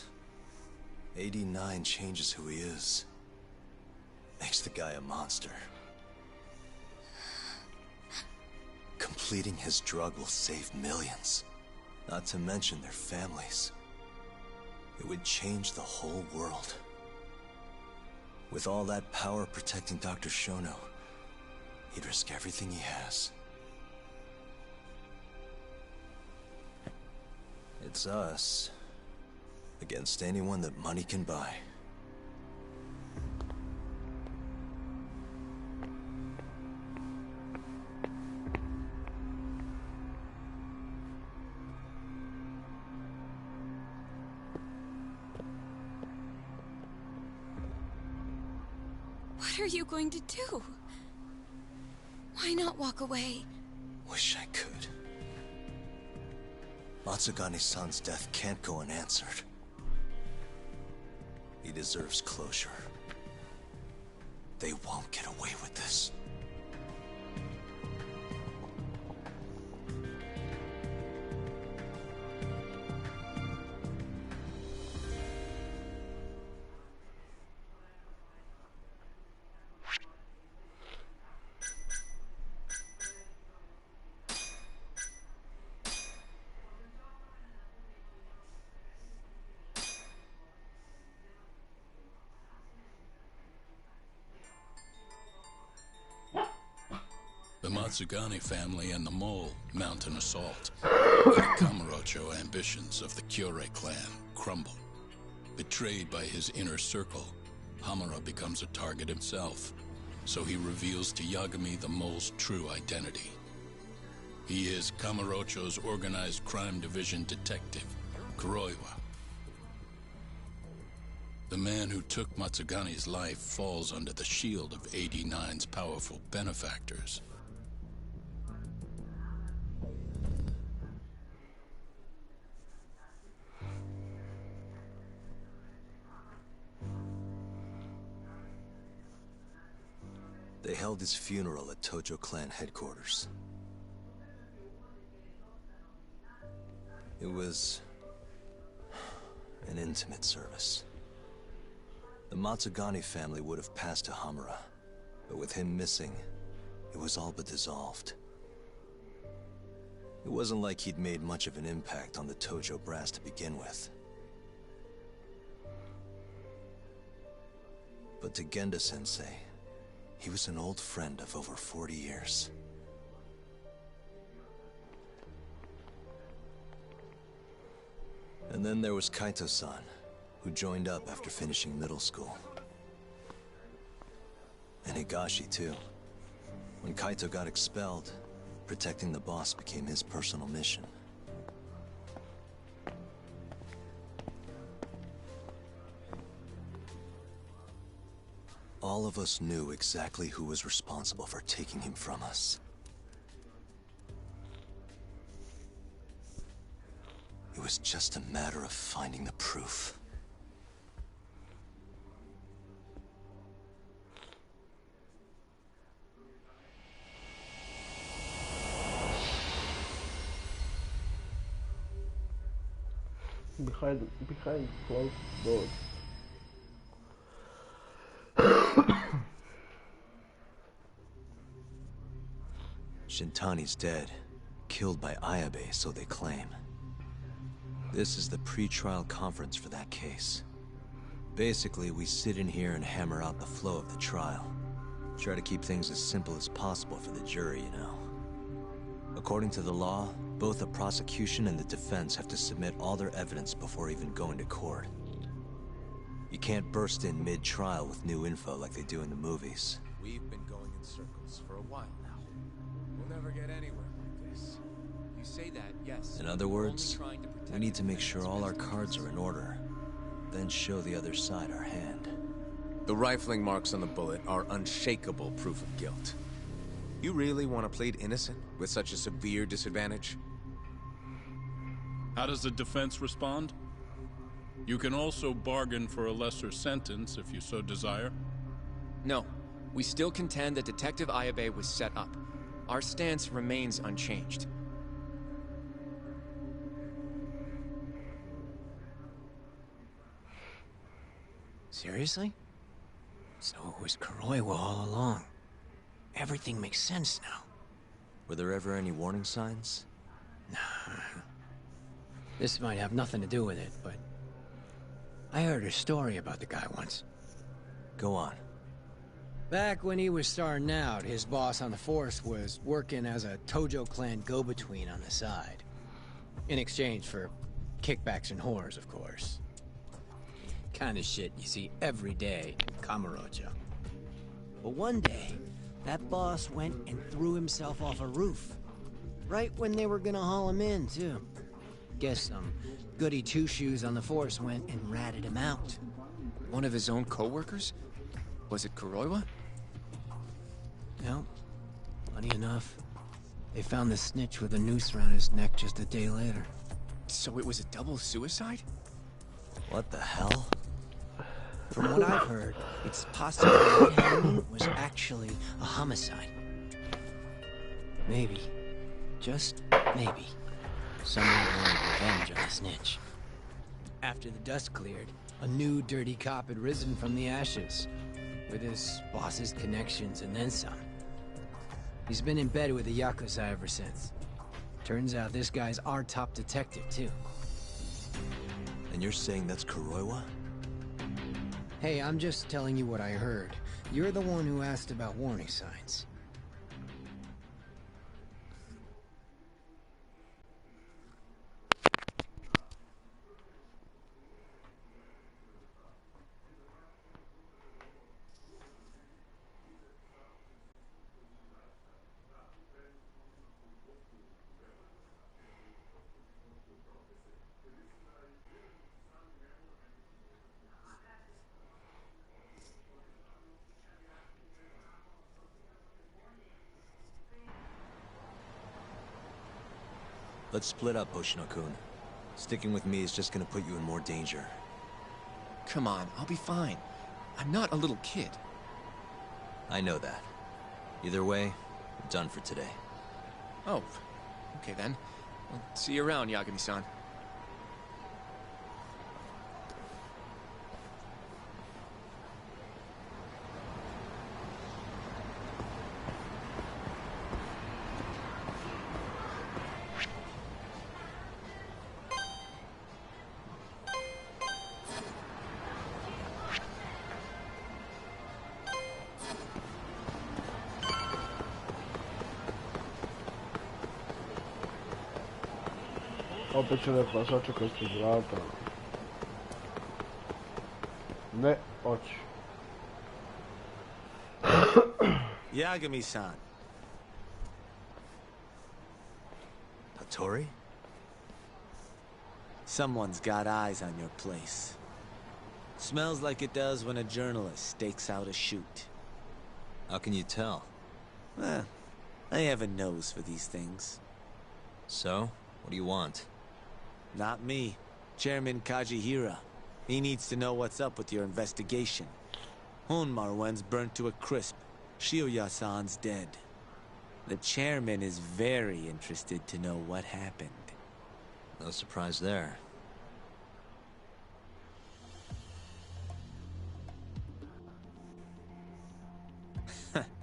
89 changes who he is. Makes the guy a monster. Completing his drug will save millions. Not to mention their families. It would change the whole world. With all that power protecting Dr. Shono, he'd risk everything he has. It's us against anyone that money can buy. What are you going to do? Why not walk away? Wish I could. Matsugane-san's death can't go unanswered. He deserves closure. They won't get away with this. The Matsugane family and the Mole mount an assault. The Kamurocho ambitions of the Kyorei clan crumble. Betrayed by his inner circle, Hamura becomes a target himself, so he reveals to Yagami the Mole's true identity. He is Kamurocho's organized crime division detective, Kuroiwa. The man who took Matsugane's life falls under the shield of 89's powerful benefactors. They held his funeral at Tojo clan headquarters. It was an intimate service. The Matsugane family would have passed to Hamura, but with him missing, it was all but dissolved. It wasn't like he'd made much of an impact on the Tojo brass to begin with. But to Genda-sensei, he was an old friend of over 40 years. And then there was Kaito-san, who joined up after finishing middle school. And Higashi, too. When Kaito got expelled, protecting the boss became his personal mission. All of us knew exactly who was responsible for taking him from us. It was just a matter of finding the proof. Behind closed doors. Shintani's dead, killed by Ayabe, so they claim. This is the pre-trial conference for that case. Basically, we sit in here and hammer out the flow of the trial. Try to keep things as simple as possible for the jury, you know. According to the law, both the prosecution and the defense have to submit all their evidence before even going to court. You can't burst in mid-trial with new info like they do in the movies. We've been going in circles for a while now. We'll never get anywhere like this. You say that, yes. In other words, we need to make sure all our cards are in order, then show the other side our hand. The rifling marks on the bullet are unshakable proof of guilt. You really want to plead innocent with such a severe disadvantage? How does the defense respond? You can also bargain for a lesser sentence if you so desire. No. We still contend that Detective Ayabe was set up. Our stance remains unchanged. Seriously? So it was Kuroiwa all along. Everything makes sense now. Were there ever any warning signs? Nah. This might have nothing to do with it, but I heard a story about the guy once. Go on. Back when he was starting out, his boss on the force was working as a Tojo clan go-between on the side. In exchange for kickbacks and whores, of course. Kind of shit you see every day in Kamurocho. But one day, that boss went and threw himself off a roof. Right when they were gonna haul him in, too. Guess some goody two-shoes on the force went and ratted him out. One of his own co-workers? Was it Kuroiwa? No. Funny enough, they found the snitch with a noose around his neck just a day later. So it was a double suicide? What the hell? From what I've heard, it's possible that hanging was actually a homicide. Maybe, just maybe, someone wanted revenge on the snitch. After the dust cleared, a new dirty cop had risen from the ashes, with his boss's connections and then some. He's been in bed with the Yakuza ever since. Turns out this guy's our top detective, too. And you're saying that's Kuroiwa? Hey, I'm just telling you what I heard. You're the one who asked about warning signs. Let's split up, Hoshino-kun. Sticking with me is just gonna put you in more danger. Come on, I'll be fine. I'm not a little kid. I know that. Either way, we're done for today. Oh, okay then. I'll see you around, Yagami-san. Opet će neko sačekati ispred vrata. Ne, hoće. Yagami-san. Hattori? Someone's got eyes on your place. Smells like it does when a journalist stakes out a shoot. How can you tell? I have a nose for these things. So, what do you want? Not me. Chairman Kajihira. He needs to know what's up with your investigation. Honmarwen's burnt to a crisp. Shioya-san's dead. The chairman is very interested to know what happened. No surprise there.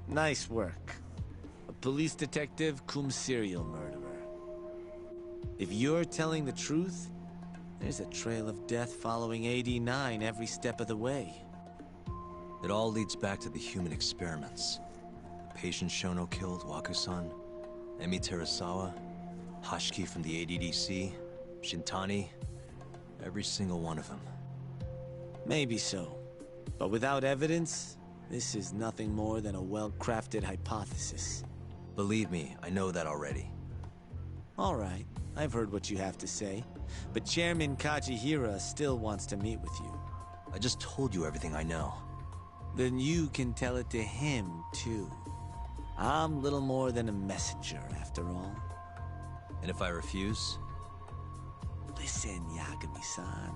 Nice work. A police detective cum serial murderer. If you're telling the truth, there's a trail of death following AD9 every step of the way. It all leads back to the human experiments. The patient Shono killed, Waku-san, Emi Terasawa, Hashiki from the ADDC, Shintani, every single one of them. Maybe so. But without evidence, this is nothing more than a well-crafted hypothesis. Believe me, I know that already. All right, I've heard what you have to say. But Chairman Kajihira still wants to meet with you. I just told you everything I know. Then you can tell it to him, too. I'm little more than a messenger, after all. And if I refuse? Listen, Yagami-san.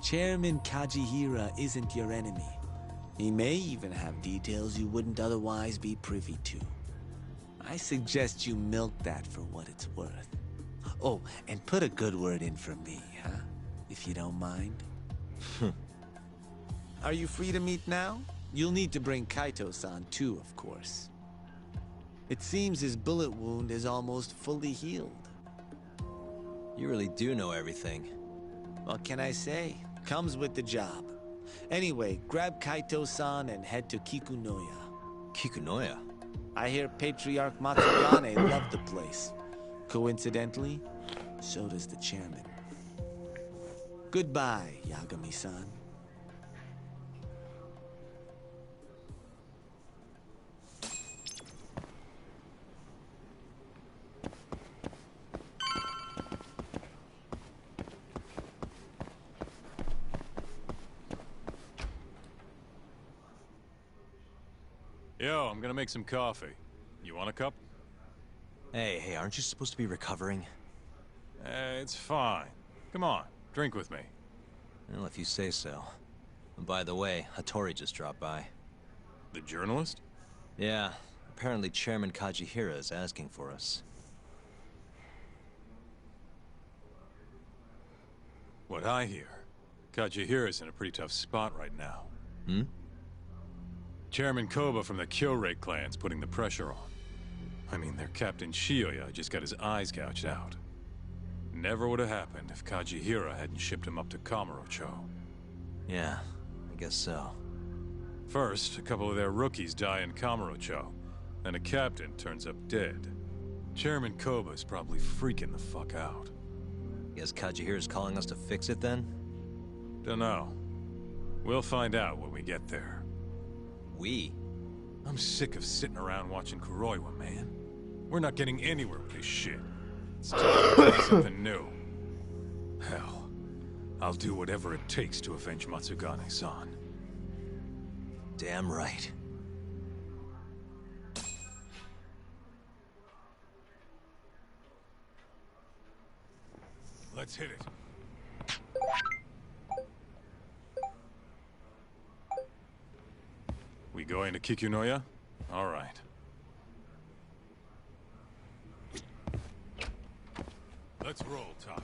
Chairman Kajihira isn't your enemy. He may even have details you wouldn't otherwise be privy to. I suggest you milk that for what it's worth. Oh, and put a good word in for me, huh? If you don't mind. Are you free to meet now? You'll need to bring Kaito-san too, of course. It seems his bullet wound is almost fully healed. You really do know everything. What can I say? Comes with the job. Anyway, grab Kaito-san and head to Kikunoya. Kikunoya? I hear Patriarch Matsugane loved the place. Coincidentally, so does the chairman. Goodbye, Yagami-san. Yo, I'm gonna make some coffee. You want a cup? Hey, aren't you supposed to be recovering? It's fine. Come on, drink with me. Well, if you say so. And by the way, Hattori just dropped by. The journalist? Yeah, apparently Chairman Kajihira is asking for us. What I hear, Kajihira's in a pretty tough spot right now. Hmm? Chairman Koba from the Kyorei clan's putting the pressure on. I mean, their Captain Shioya just got his eyes gouged out. Never would have happened if Kajihira hadn't shipped him up to Kamurocho. Yeah, I guess so. First, a couple of their rookies die in Kamurocho, and a captain turns up dead. Chairman Koba's probably freaking the fuck out. Guess Kajihira's calling us to fix it then? Dunno. We'll find out when we get there. We? I'm sick of sitting around watching Kuroiwa, man. We're not getting anywhere with this shit. It's time to try something new. Hell, I'll do whatever it takes to avenge Matsugane-san. Damn right. Let's hit it. We going to Kikunoya? All right. Let's roll, Tak.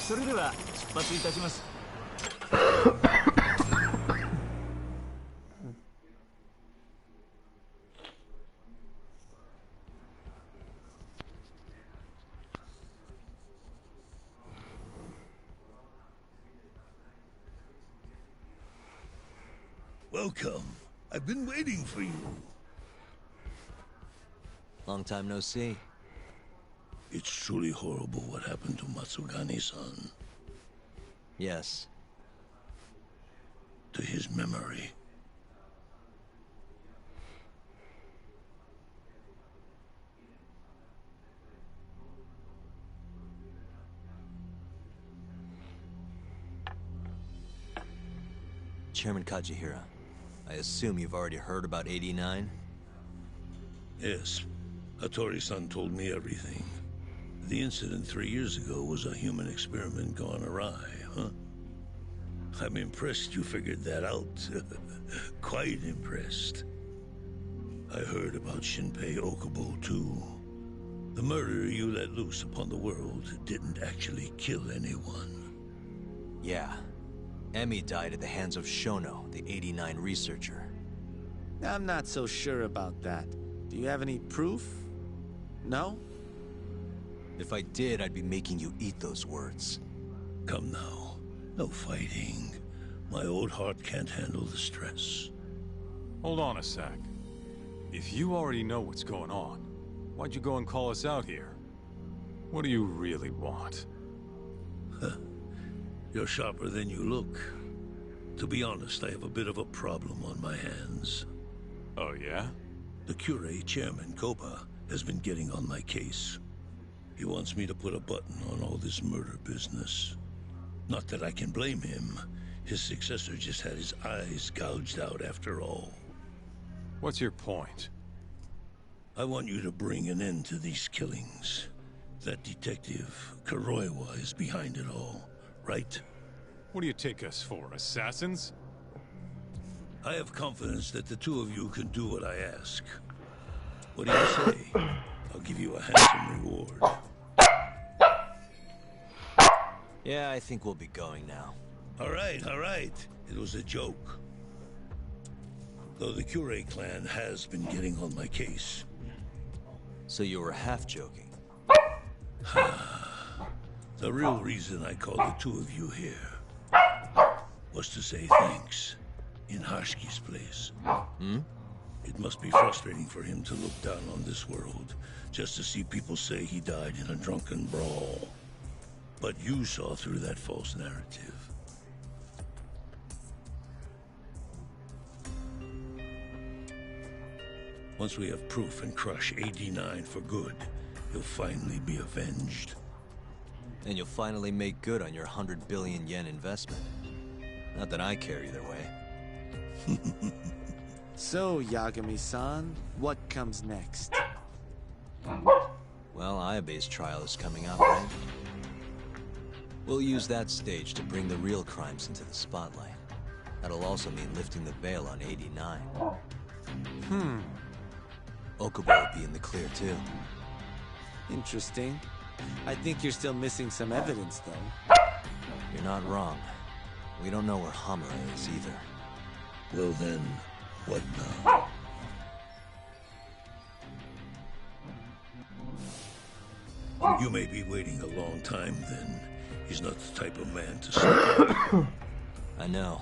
それでは出発いたします。Welcome. I've been waiting for you. Long time no see. It's truly horrible what happened to Matsugane-san. Yes. To his memory. Chairman Kazuhira, I assume you've already heard about 89? Yes. Hattori-san told me everything. The incident 3 years ago was a human experiment gone awry, huh? I'm impressed you figured that out. Quite impressed. I heard about Shinpei Okubo, too. The murder you let loose upon the world didn't actually kill anyone. Yeah. Emi died at the hands of Shono, the 89 researcher. I'm not so sure about that. Do you have any proof? No? If I did, I'd be making you eat those words. Come now. No fighting. My old heart can't handle the stress. Hold on a sec. If you already know what's going on, why'd you go and call us out here? What do you really want? You're sharper than you look. To be honest, I have a bit of a problem on my hands. Oh, yeah? The Cure chairman, Koba, has been getting on my case. He wants me to put a button on all this murder business. Not that I can blame him. His successor just had his eyes gouged out after all. What's your point? I want you to bring an end to these killings. That detective, Kuroiwa, is behind it all, right? What do you take us for, assassins? I have confidence that the two of you can do what I ask. What do you say? I'll give you a handsome reward. Yeah, I think we'll be going now. All right. It was a joke. Though the Cure clan has been getting on my case. So you were half joking? The real reason I called the two of you here was to say thanks in Hashki's place. Hmm? It must be frustrating for him to look down on this world, just to see people say he died in a drunken brawl. But you saw through that false narrative. Once we have proof and crush AD9 for good, you'll finally be avenged. And you'll finally make good on your 100 billion yen investment. Not that I care either way. So, Yagami-san, what comes next? Well, Ayabe's trial is coming up, right? We'll use that stage to bring the real crimes into the spotlight. That'll also mean lifting the veil on 89. Okubo will be in the clear, too. Interesting. I think you're still missing some evidence, though. You're not wrong. We don't know where Hamura is, either. Well then, what now? You may be waiting a long time, then. He's not the type of man to stop. I know.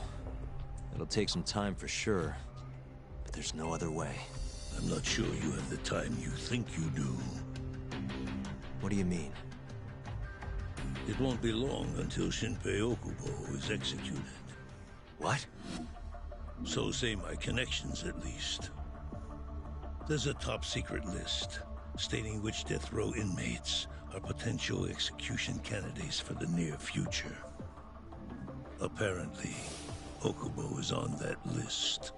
It'll take some time for sure. But there's no other way. I'm not sure you have the time you think you do. What do you mean? It won't be long until Shinpei Okubo is executed. What? So say my connections, at least. There's a top-secret list stating which death row inmates are potential execution candidates for the near future. Apparently, Okubo is on that list.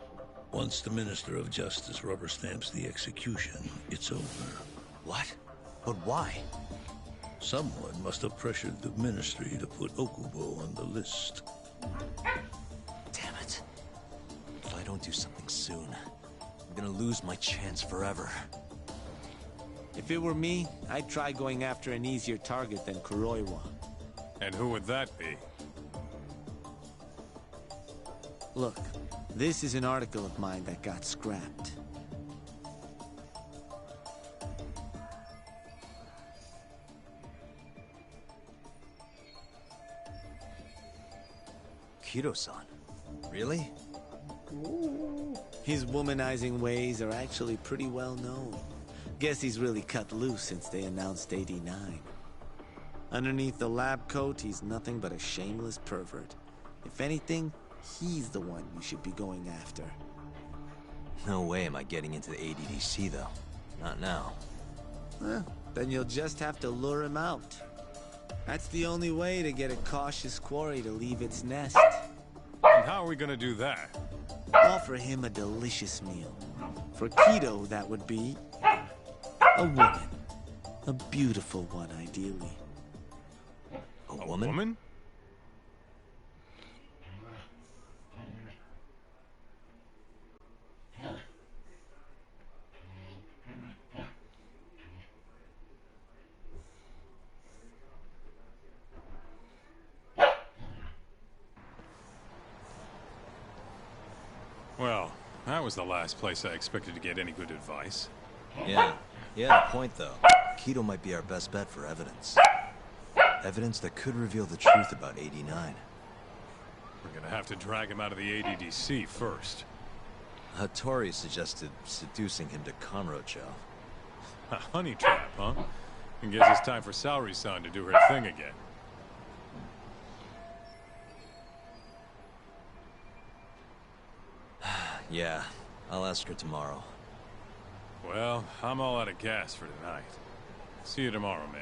Once the Minister of Justice rubber stamps the execution, it's over. What? But why? Someone must have pressured the Ministry to put Okubo on the list. Damn it. If I don't do something soon, I'm gonna lose my chance forever. If it were me, I'd try going after an easier target than Kuroiwa. And who would that be? Look, this is an article of mine that got scrapped. Kido-san? Really? His womanizing ways are actually pretty well known. Guess he's really cut loose since they announced 89. Underneath the lab coat, he's nothing but a shameless pervert. If anything, he's the one you should be going after. No way am I getting into the ADDC, though. Not now. Well, then you'll just have to lure him out. That's the only way to get a cautious quarry to leave its nest. And how are we gonna do that? Offer him a delicious meal. For Kido, that would be a woman. A beautiful one, ideally. A woman? A woman? Well, that was the last place I expected to get any good advice. Yeah. He had a point, though. Kido might be our best bet for evidence. Evidence that could reveal the truth about 89. We're gonna have to drag him out of the ADDC first. Hattori suggested seducing him to Kamurocho. A honey trap, huh? And guess it's time for Saori-san to do her thing again. Yeah, I'll ask her tomorrow. Well, I'm all out of gas for tonight. See you tomorrow, man.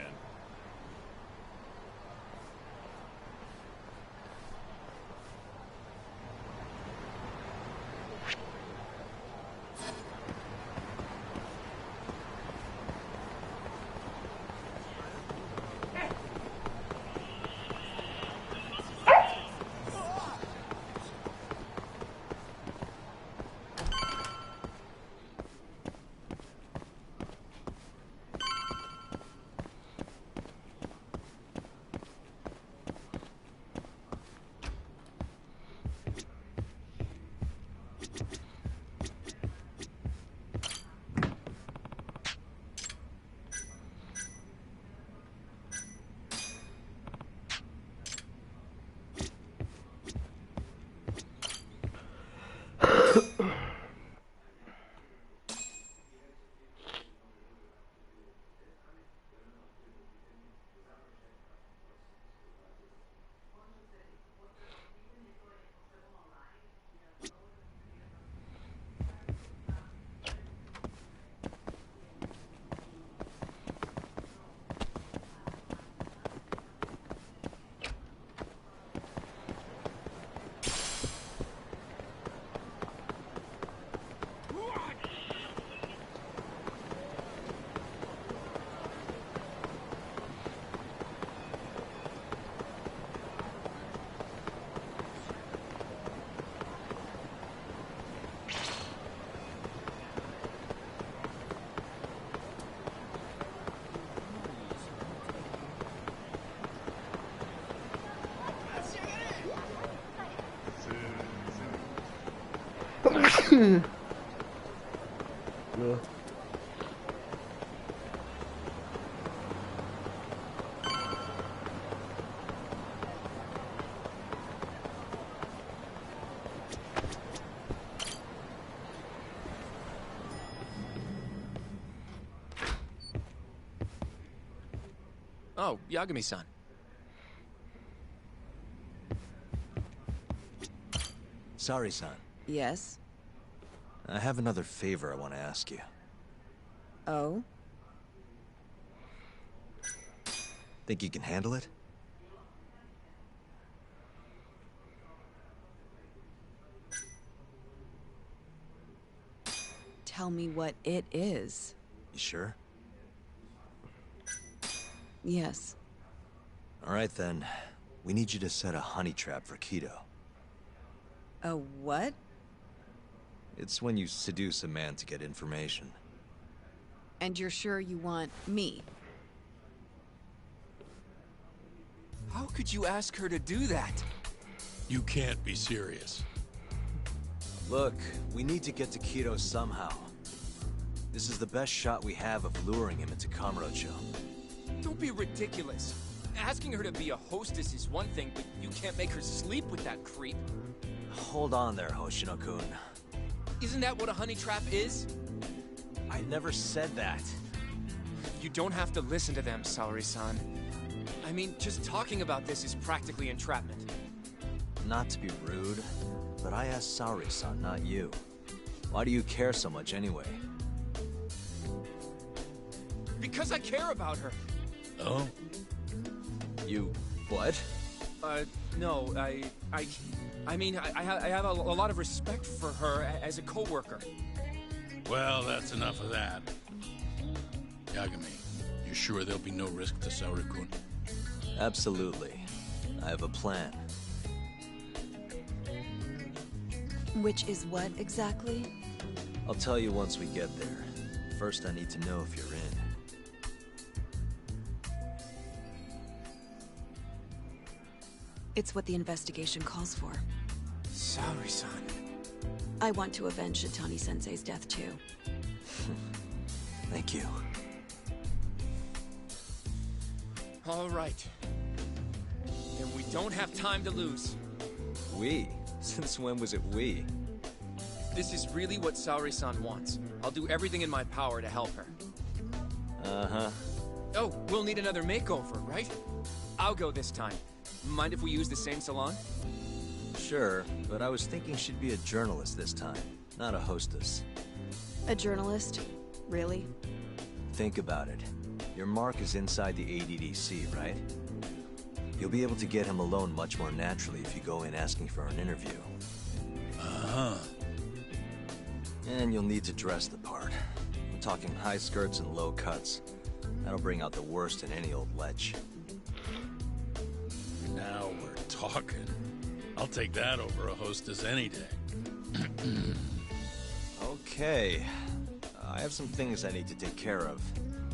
Yeah. Oh, Yagami-san. Sorry-san. Yes? I have another favor I want to ask you. Oh? Think you can handle it? Tell me what it is. You sure? Yes. All right, then. We need you to set a honey trap for Kido. A what? It's when you seduce a man to get information. And you're sure you want me? How could you ask her to do that? You can't be serious. Look, we need to get to Quito somehow. This is the best shot we have of luring him into Kamurocho. Don't be ridiculous. Asking her to be a hostess is one thing, but you can't make her sleep with that creep. Hold on there, Hoshino-kun. Isn't that what a honey trap is? I never said that. You don't have to listen to them, Saori-san. I mean, just talking about this is practically entrapment. Not to be rude, but I asked Saori-san, not you. Why do you care so much anyway? Because I care about her. Oh? You... what? No, I mean, I have a lot of respect for her as a co-worker. Well, that's enough of that. Yagami, you sure there'll be no risk to Saori-kun? Absolutely. I have a plan. Which is what, exactly? I'll tell you once we get there. First, I need to know if you're in. It's what the investigation calls for. Saori-san. I want to avenge Shitani-sensei's death, too. Thank you. All right. Then we don't have time to lose. We? Since when was it we? This is really what Saori-san wants. I'll do everything in my power to help her. Uh-huh. Oh, we'll need another makeover, right? I'll go this time. Mind if we use the same salon? Sure, but I was thinking she'd be a journalist this time, not a hostess. A journalist? Really? Think about it. Your mark is inside the ADDC, right? You'll be able to get him alone much more naturally if you go in asking for an interview. Uh-huh. And you'll need to dress the part. I'm talking high skirts and low cuts. That'll bring out the worst in any old lech. Now we're talking. I'll take that over a hostess any day. Okay. I have some things I need to take care of.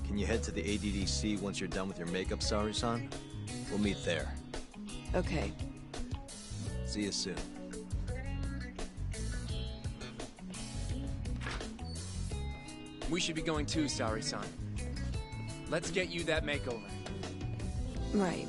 Can you head to the ADDC once you're done with your makeup, Saori-san? We'll meet there. Okay. See you soon. We should be going too, Saori-san. Let's get you that makeover. Right.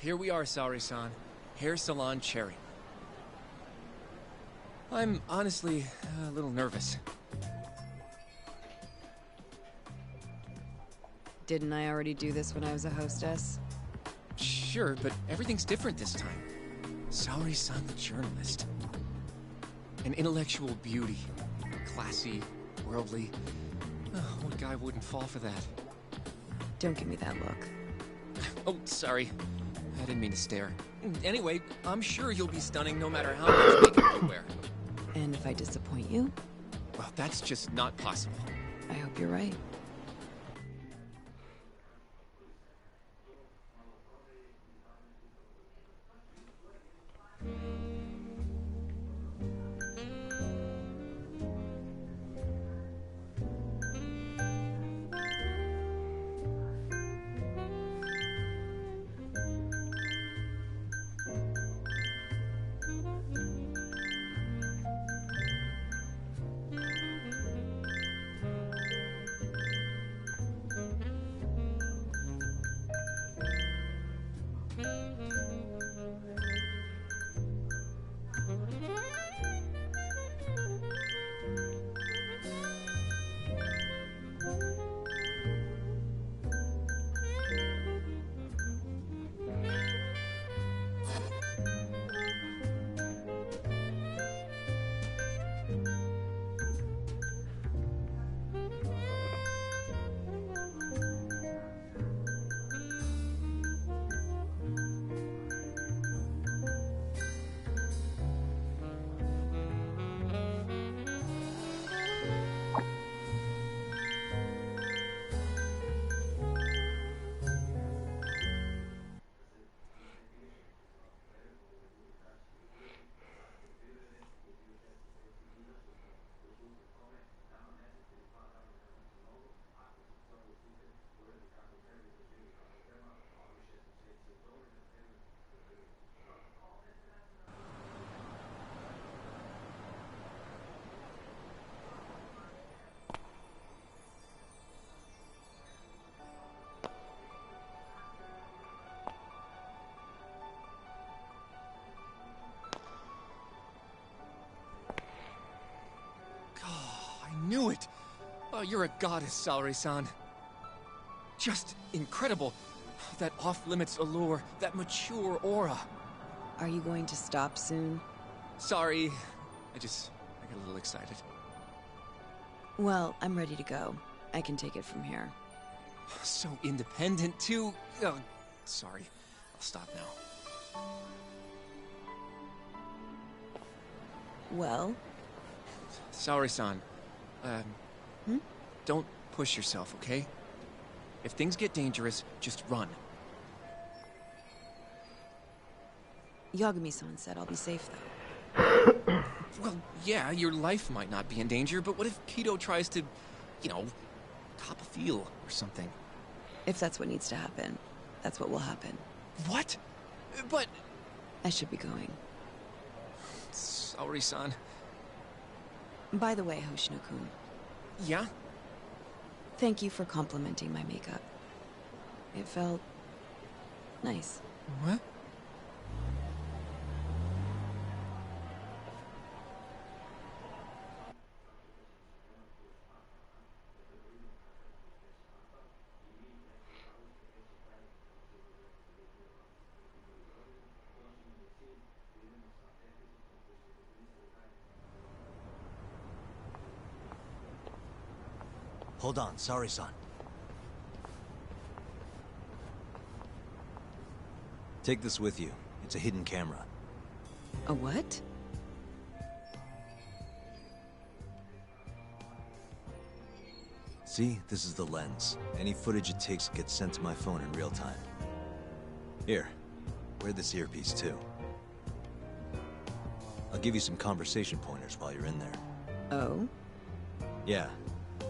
Here we are, Saori-san. Hair Salon Cherry. I'm honestly a little nervous. Didn't I already do this when I was a hostess? Sure, but everything's different this time. Saori-san the journalist. An intellectual beauty. Classy, worldly. Oh, what guy wouldn't fall for that? Don't give me that look. Oh, sorry. I didn't mean to stare. Anyway, I'm sure you'll be stunning no matter how much makeup you wear. And if I disappoint you? Well, that's just not possible. I hope you're right. knew it! Oh, you're a goddess, Saori-san. Just incredible. That off-limits allure, that mature aura. Are you going to stop soon? Sorry. I got a little excited. Well, I'm ready to go. I can take it from here. So independent, too. Oh, sorry. I'll stop now. Well? Saori-san. Don't push yourself, okay? If things get dangerous, just run. Yagami-san said I'll be safe, though. Well, yeah, your life might not be in danger, but what if Kido tries to, cop a feel or something? If that's what needs to happen, that's what will happen. What? But... I should be going. Saori-san. By the way, Hoshino-kun. Yeah? Thank you for complimenting my makeup. It felt... nice. What? Hold on, sorry, son. Take this with you. It's a hidden camera. A what? See, this is the lens. Any footage it takes gets sent to my phone in real time. Here, wear this earpiece too. I'll give you some conversation pointers while you're in there. Oh? Yeah.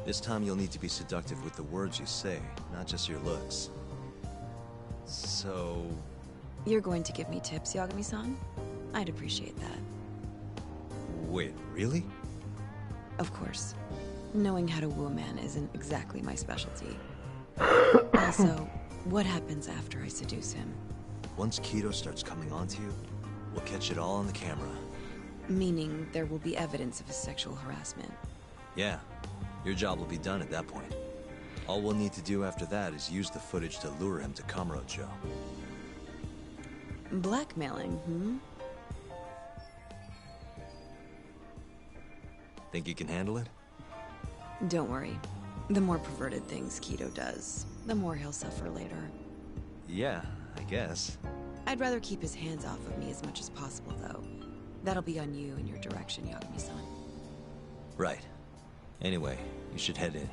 This time you'll need to be seductive with the words you say, not just your looks. So... You're going to give me tips, Yagami-san? I'd appreciate that. Wait, really? Of course. Knowing how to woo a man isn't exactly my specialty. Also, what happens after I seduce him? Once Kido starts coming onto you, we'll catch it all on the camera. Meaning there will be evidence of his sexual harassment. Yeah. Your job will be done at that point. All we'll need to do after that is use the footage to lure him to Kamurocho. Blackmailing, Think you can handle it? Don't worry. The more perverted things Kido does, the more he'll suffer later. Yeah, I guess. I'd rather keep his hands off of me as much as possible, though. That'll be on you and your direction, Yagami-san. Right. Anyway, you should head in.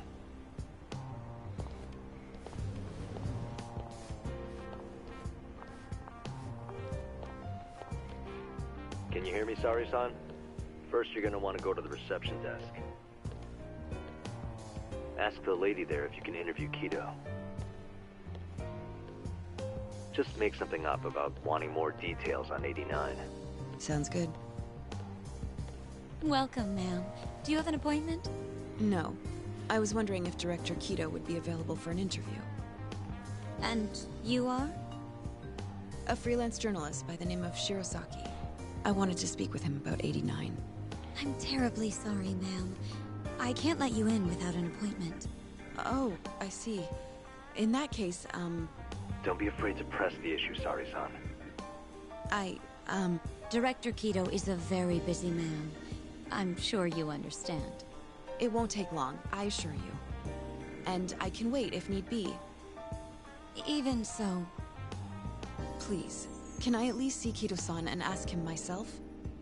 Can you hear me, Saori-san? First, you're gonna want to go to the reception desk. Ask the lady there if you can interview Kido. Just make something up about wanting more details on 89. Sounds good. Welcome, ma'am. Do you have an appointment? No. I was wondering if Director Kido would be available for an interview. And you are? A freelance journalist by the name of Shirosaki. I wanted to speak with him about 89. I'm terribly sorry, ma'am. I can't let you in without an appointment. Oh, I see. In that case, Don't be afraid to press the issue, Saori-san. Director Kido is a very busy man. I'm sure you understand. It won't take long, I assure you. And I can wait if need be. Even so... Please, can I at least see Kido-san and ask him myself?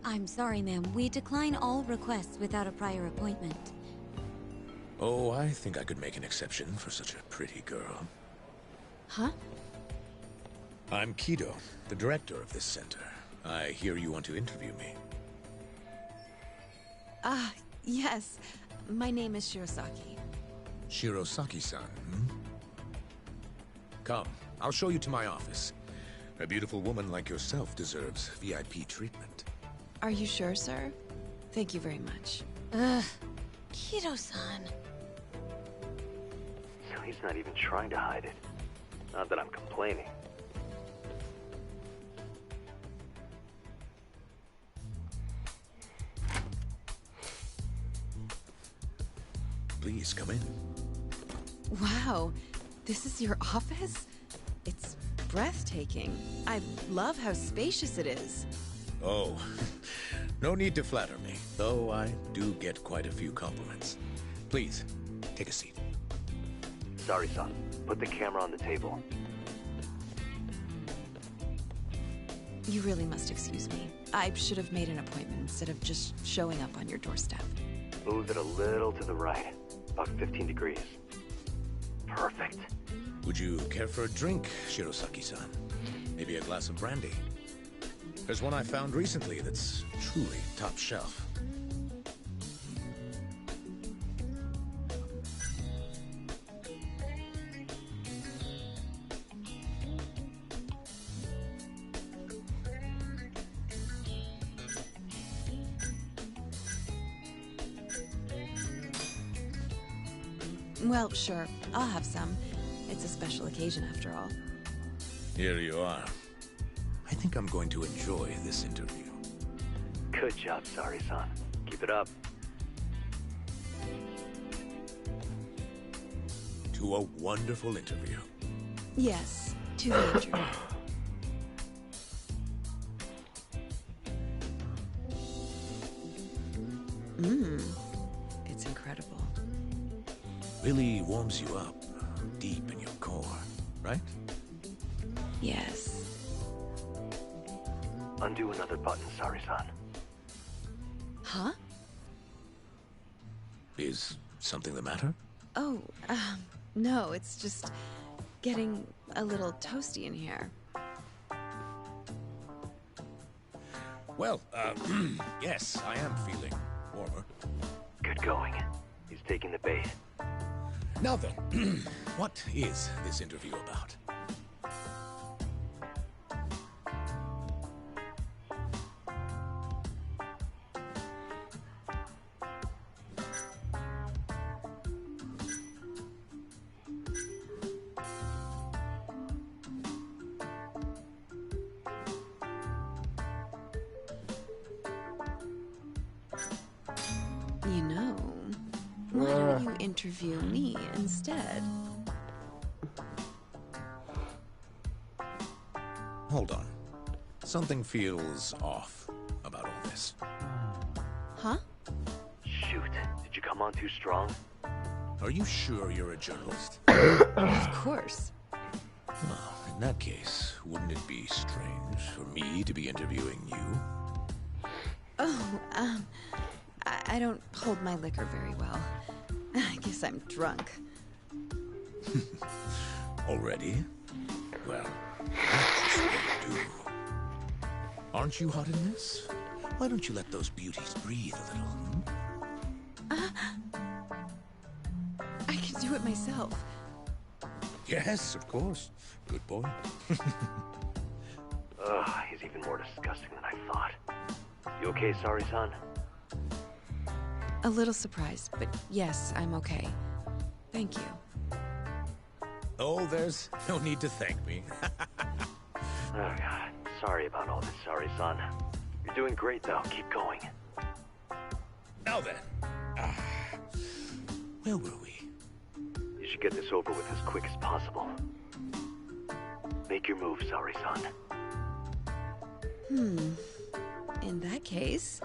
I'm sorry, ma'am. We decline all requests without a prior appointment. Oh, I think I could make an exception for such a pretty girl. Huh? I'm Kido, the director of this center. I hear you want to interview me. Yes. My name is Shirosaki. Shirosaki-san, Come, I'll show you to my office. A beautiful woman like yourself deserves VIP treatment. Are you sure, sir? Thank you very much. Kido-san. So he's not even trying to hide it. Not that I'm complaining. Please come in. Wow, this is your office? It's breathtaking. I love how spacious it is. Oh, no need to flatter me, though I do get quite a few compliments. Please, take a seat. Sorry, son. Put the camera on the table. You really must excuse me. I should have made an appointment instead of just showing up on your doorstep. Move it a little to the right. About 15 degrees. Perfect. Would you care for a drink, Shirosaki-san? Maybe a glass of brandy? There's one I found recently that's truly top shelf. Well, sure. I'll have some. It's a special occasion after all. Here you are. I think I'm going to enjoy this interview. Good job, Sari-san. Keep it up. To a wonderful interview. Yes, to the interview. It's incredible. Really warms you up, deep in your core, right? Yes. Undo another button, Sari-san. Huh? Is something the matter? Oh, no, it's just getting a little toasty in here. Well, yes, I am feeling warmer. Good going. He's taking the bait. Now then, what is this interview about? You know, why don't you interview me instead? Hold on. Something feels off about all this. Huh? Shoot. Did you come on too strong? Are you sure you're a journalist? Of course. Well, in that case, wouldn't it be strange for me to be interviewing you? Oh, I don't hold my liquor very well. I guess I'm drunk. Already? Well, that's just what you do. Aren't you hot in this? Why don't you let those beauties breathe a little? I can do it myself. Yes, of course. Good boy. Ugh, he's even more disgusting than I thought. You okay, Sari-san? A little surprised, but yes, I'm okay. Thank you. Oh, there's no need to thank me. Oh, God. Sorry about all this, Sari-san. You're doing great, though. Keep going. Now then. Where were we? You should get this over with as quick as possible. Make your move, Sari-san. In that case...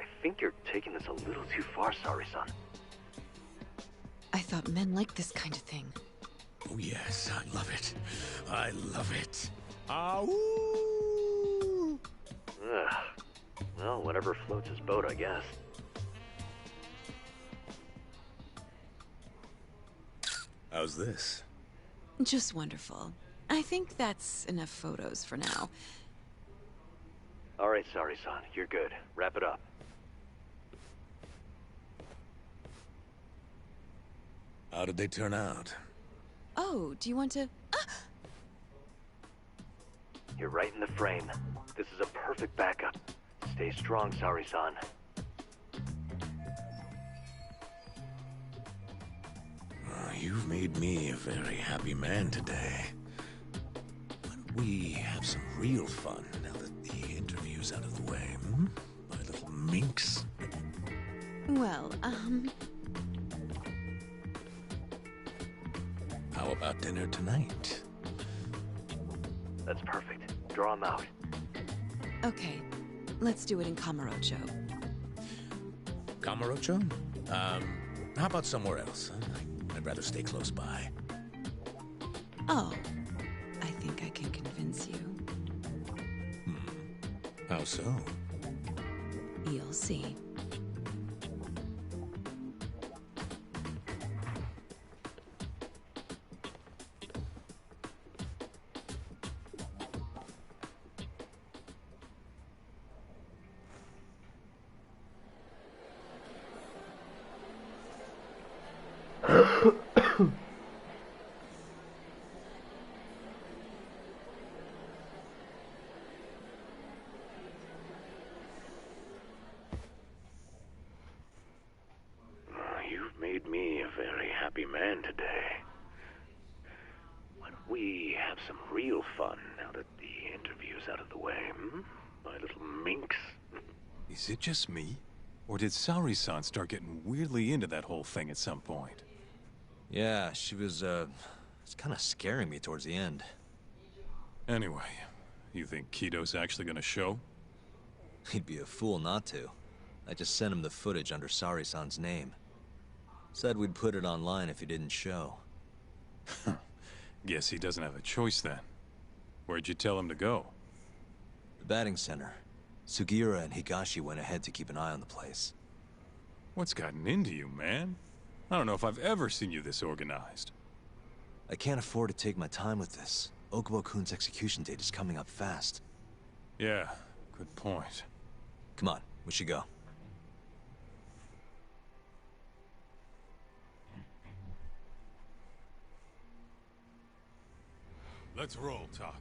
I think you're taking this a little too far, Sari-san. I thought men liked this kind of thing. Oh, yes, I love it. I love it. Ow! Ugh. Well, whatever floats his boat, I guess. How's this? Just wonderful. I think that's enough photos for now. All right, Sari-san, you're good. Wrap it up. How did they turn out? Oh, do you want to... You're right in the frame. This is a perfect backup. Stay strong, Saori-san. You've made me a very happy man today. Why don't we have some real fun now that the interview's out of the way, hmm? My little minx. Well, How about dinner tonight? That's perfect. Draw him out. Okay. Let's do it in Kamurocho. Kamurocho? How about somewhere else? Huh? I'd rather stay close by. Oh. I think I can convince you. How so? You'll see. You've made me a very happy man today. Why don't we have some real fun now that the interview's out of the way, hmm? My little minx. Is it just me? Or did Saori-san start getting weirdly into that whole thing at some point? Yeah, she was, it's kind of scaring me towards the end. Anyway, you think Kito's actually gonna show? He'd be a fool not to. I just sent him the footage under Saori-san's name. Said we'd put it online if he didn't show. Guess he doesn't have a choice then. Where'd you tell him to go? The batting center. Sugiura and Higashi went ahead to keep an eye on the place. What's gotten into you, man? I don't know if I've ever seen you this organized. I can't afford to take my time with this. Okubo-kun's execution date is coming up fast. Yeah, good point. Come on, we should go. Let's roll, Tak.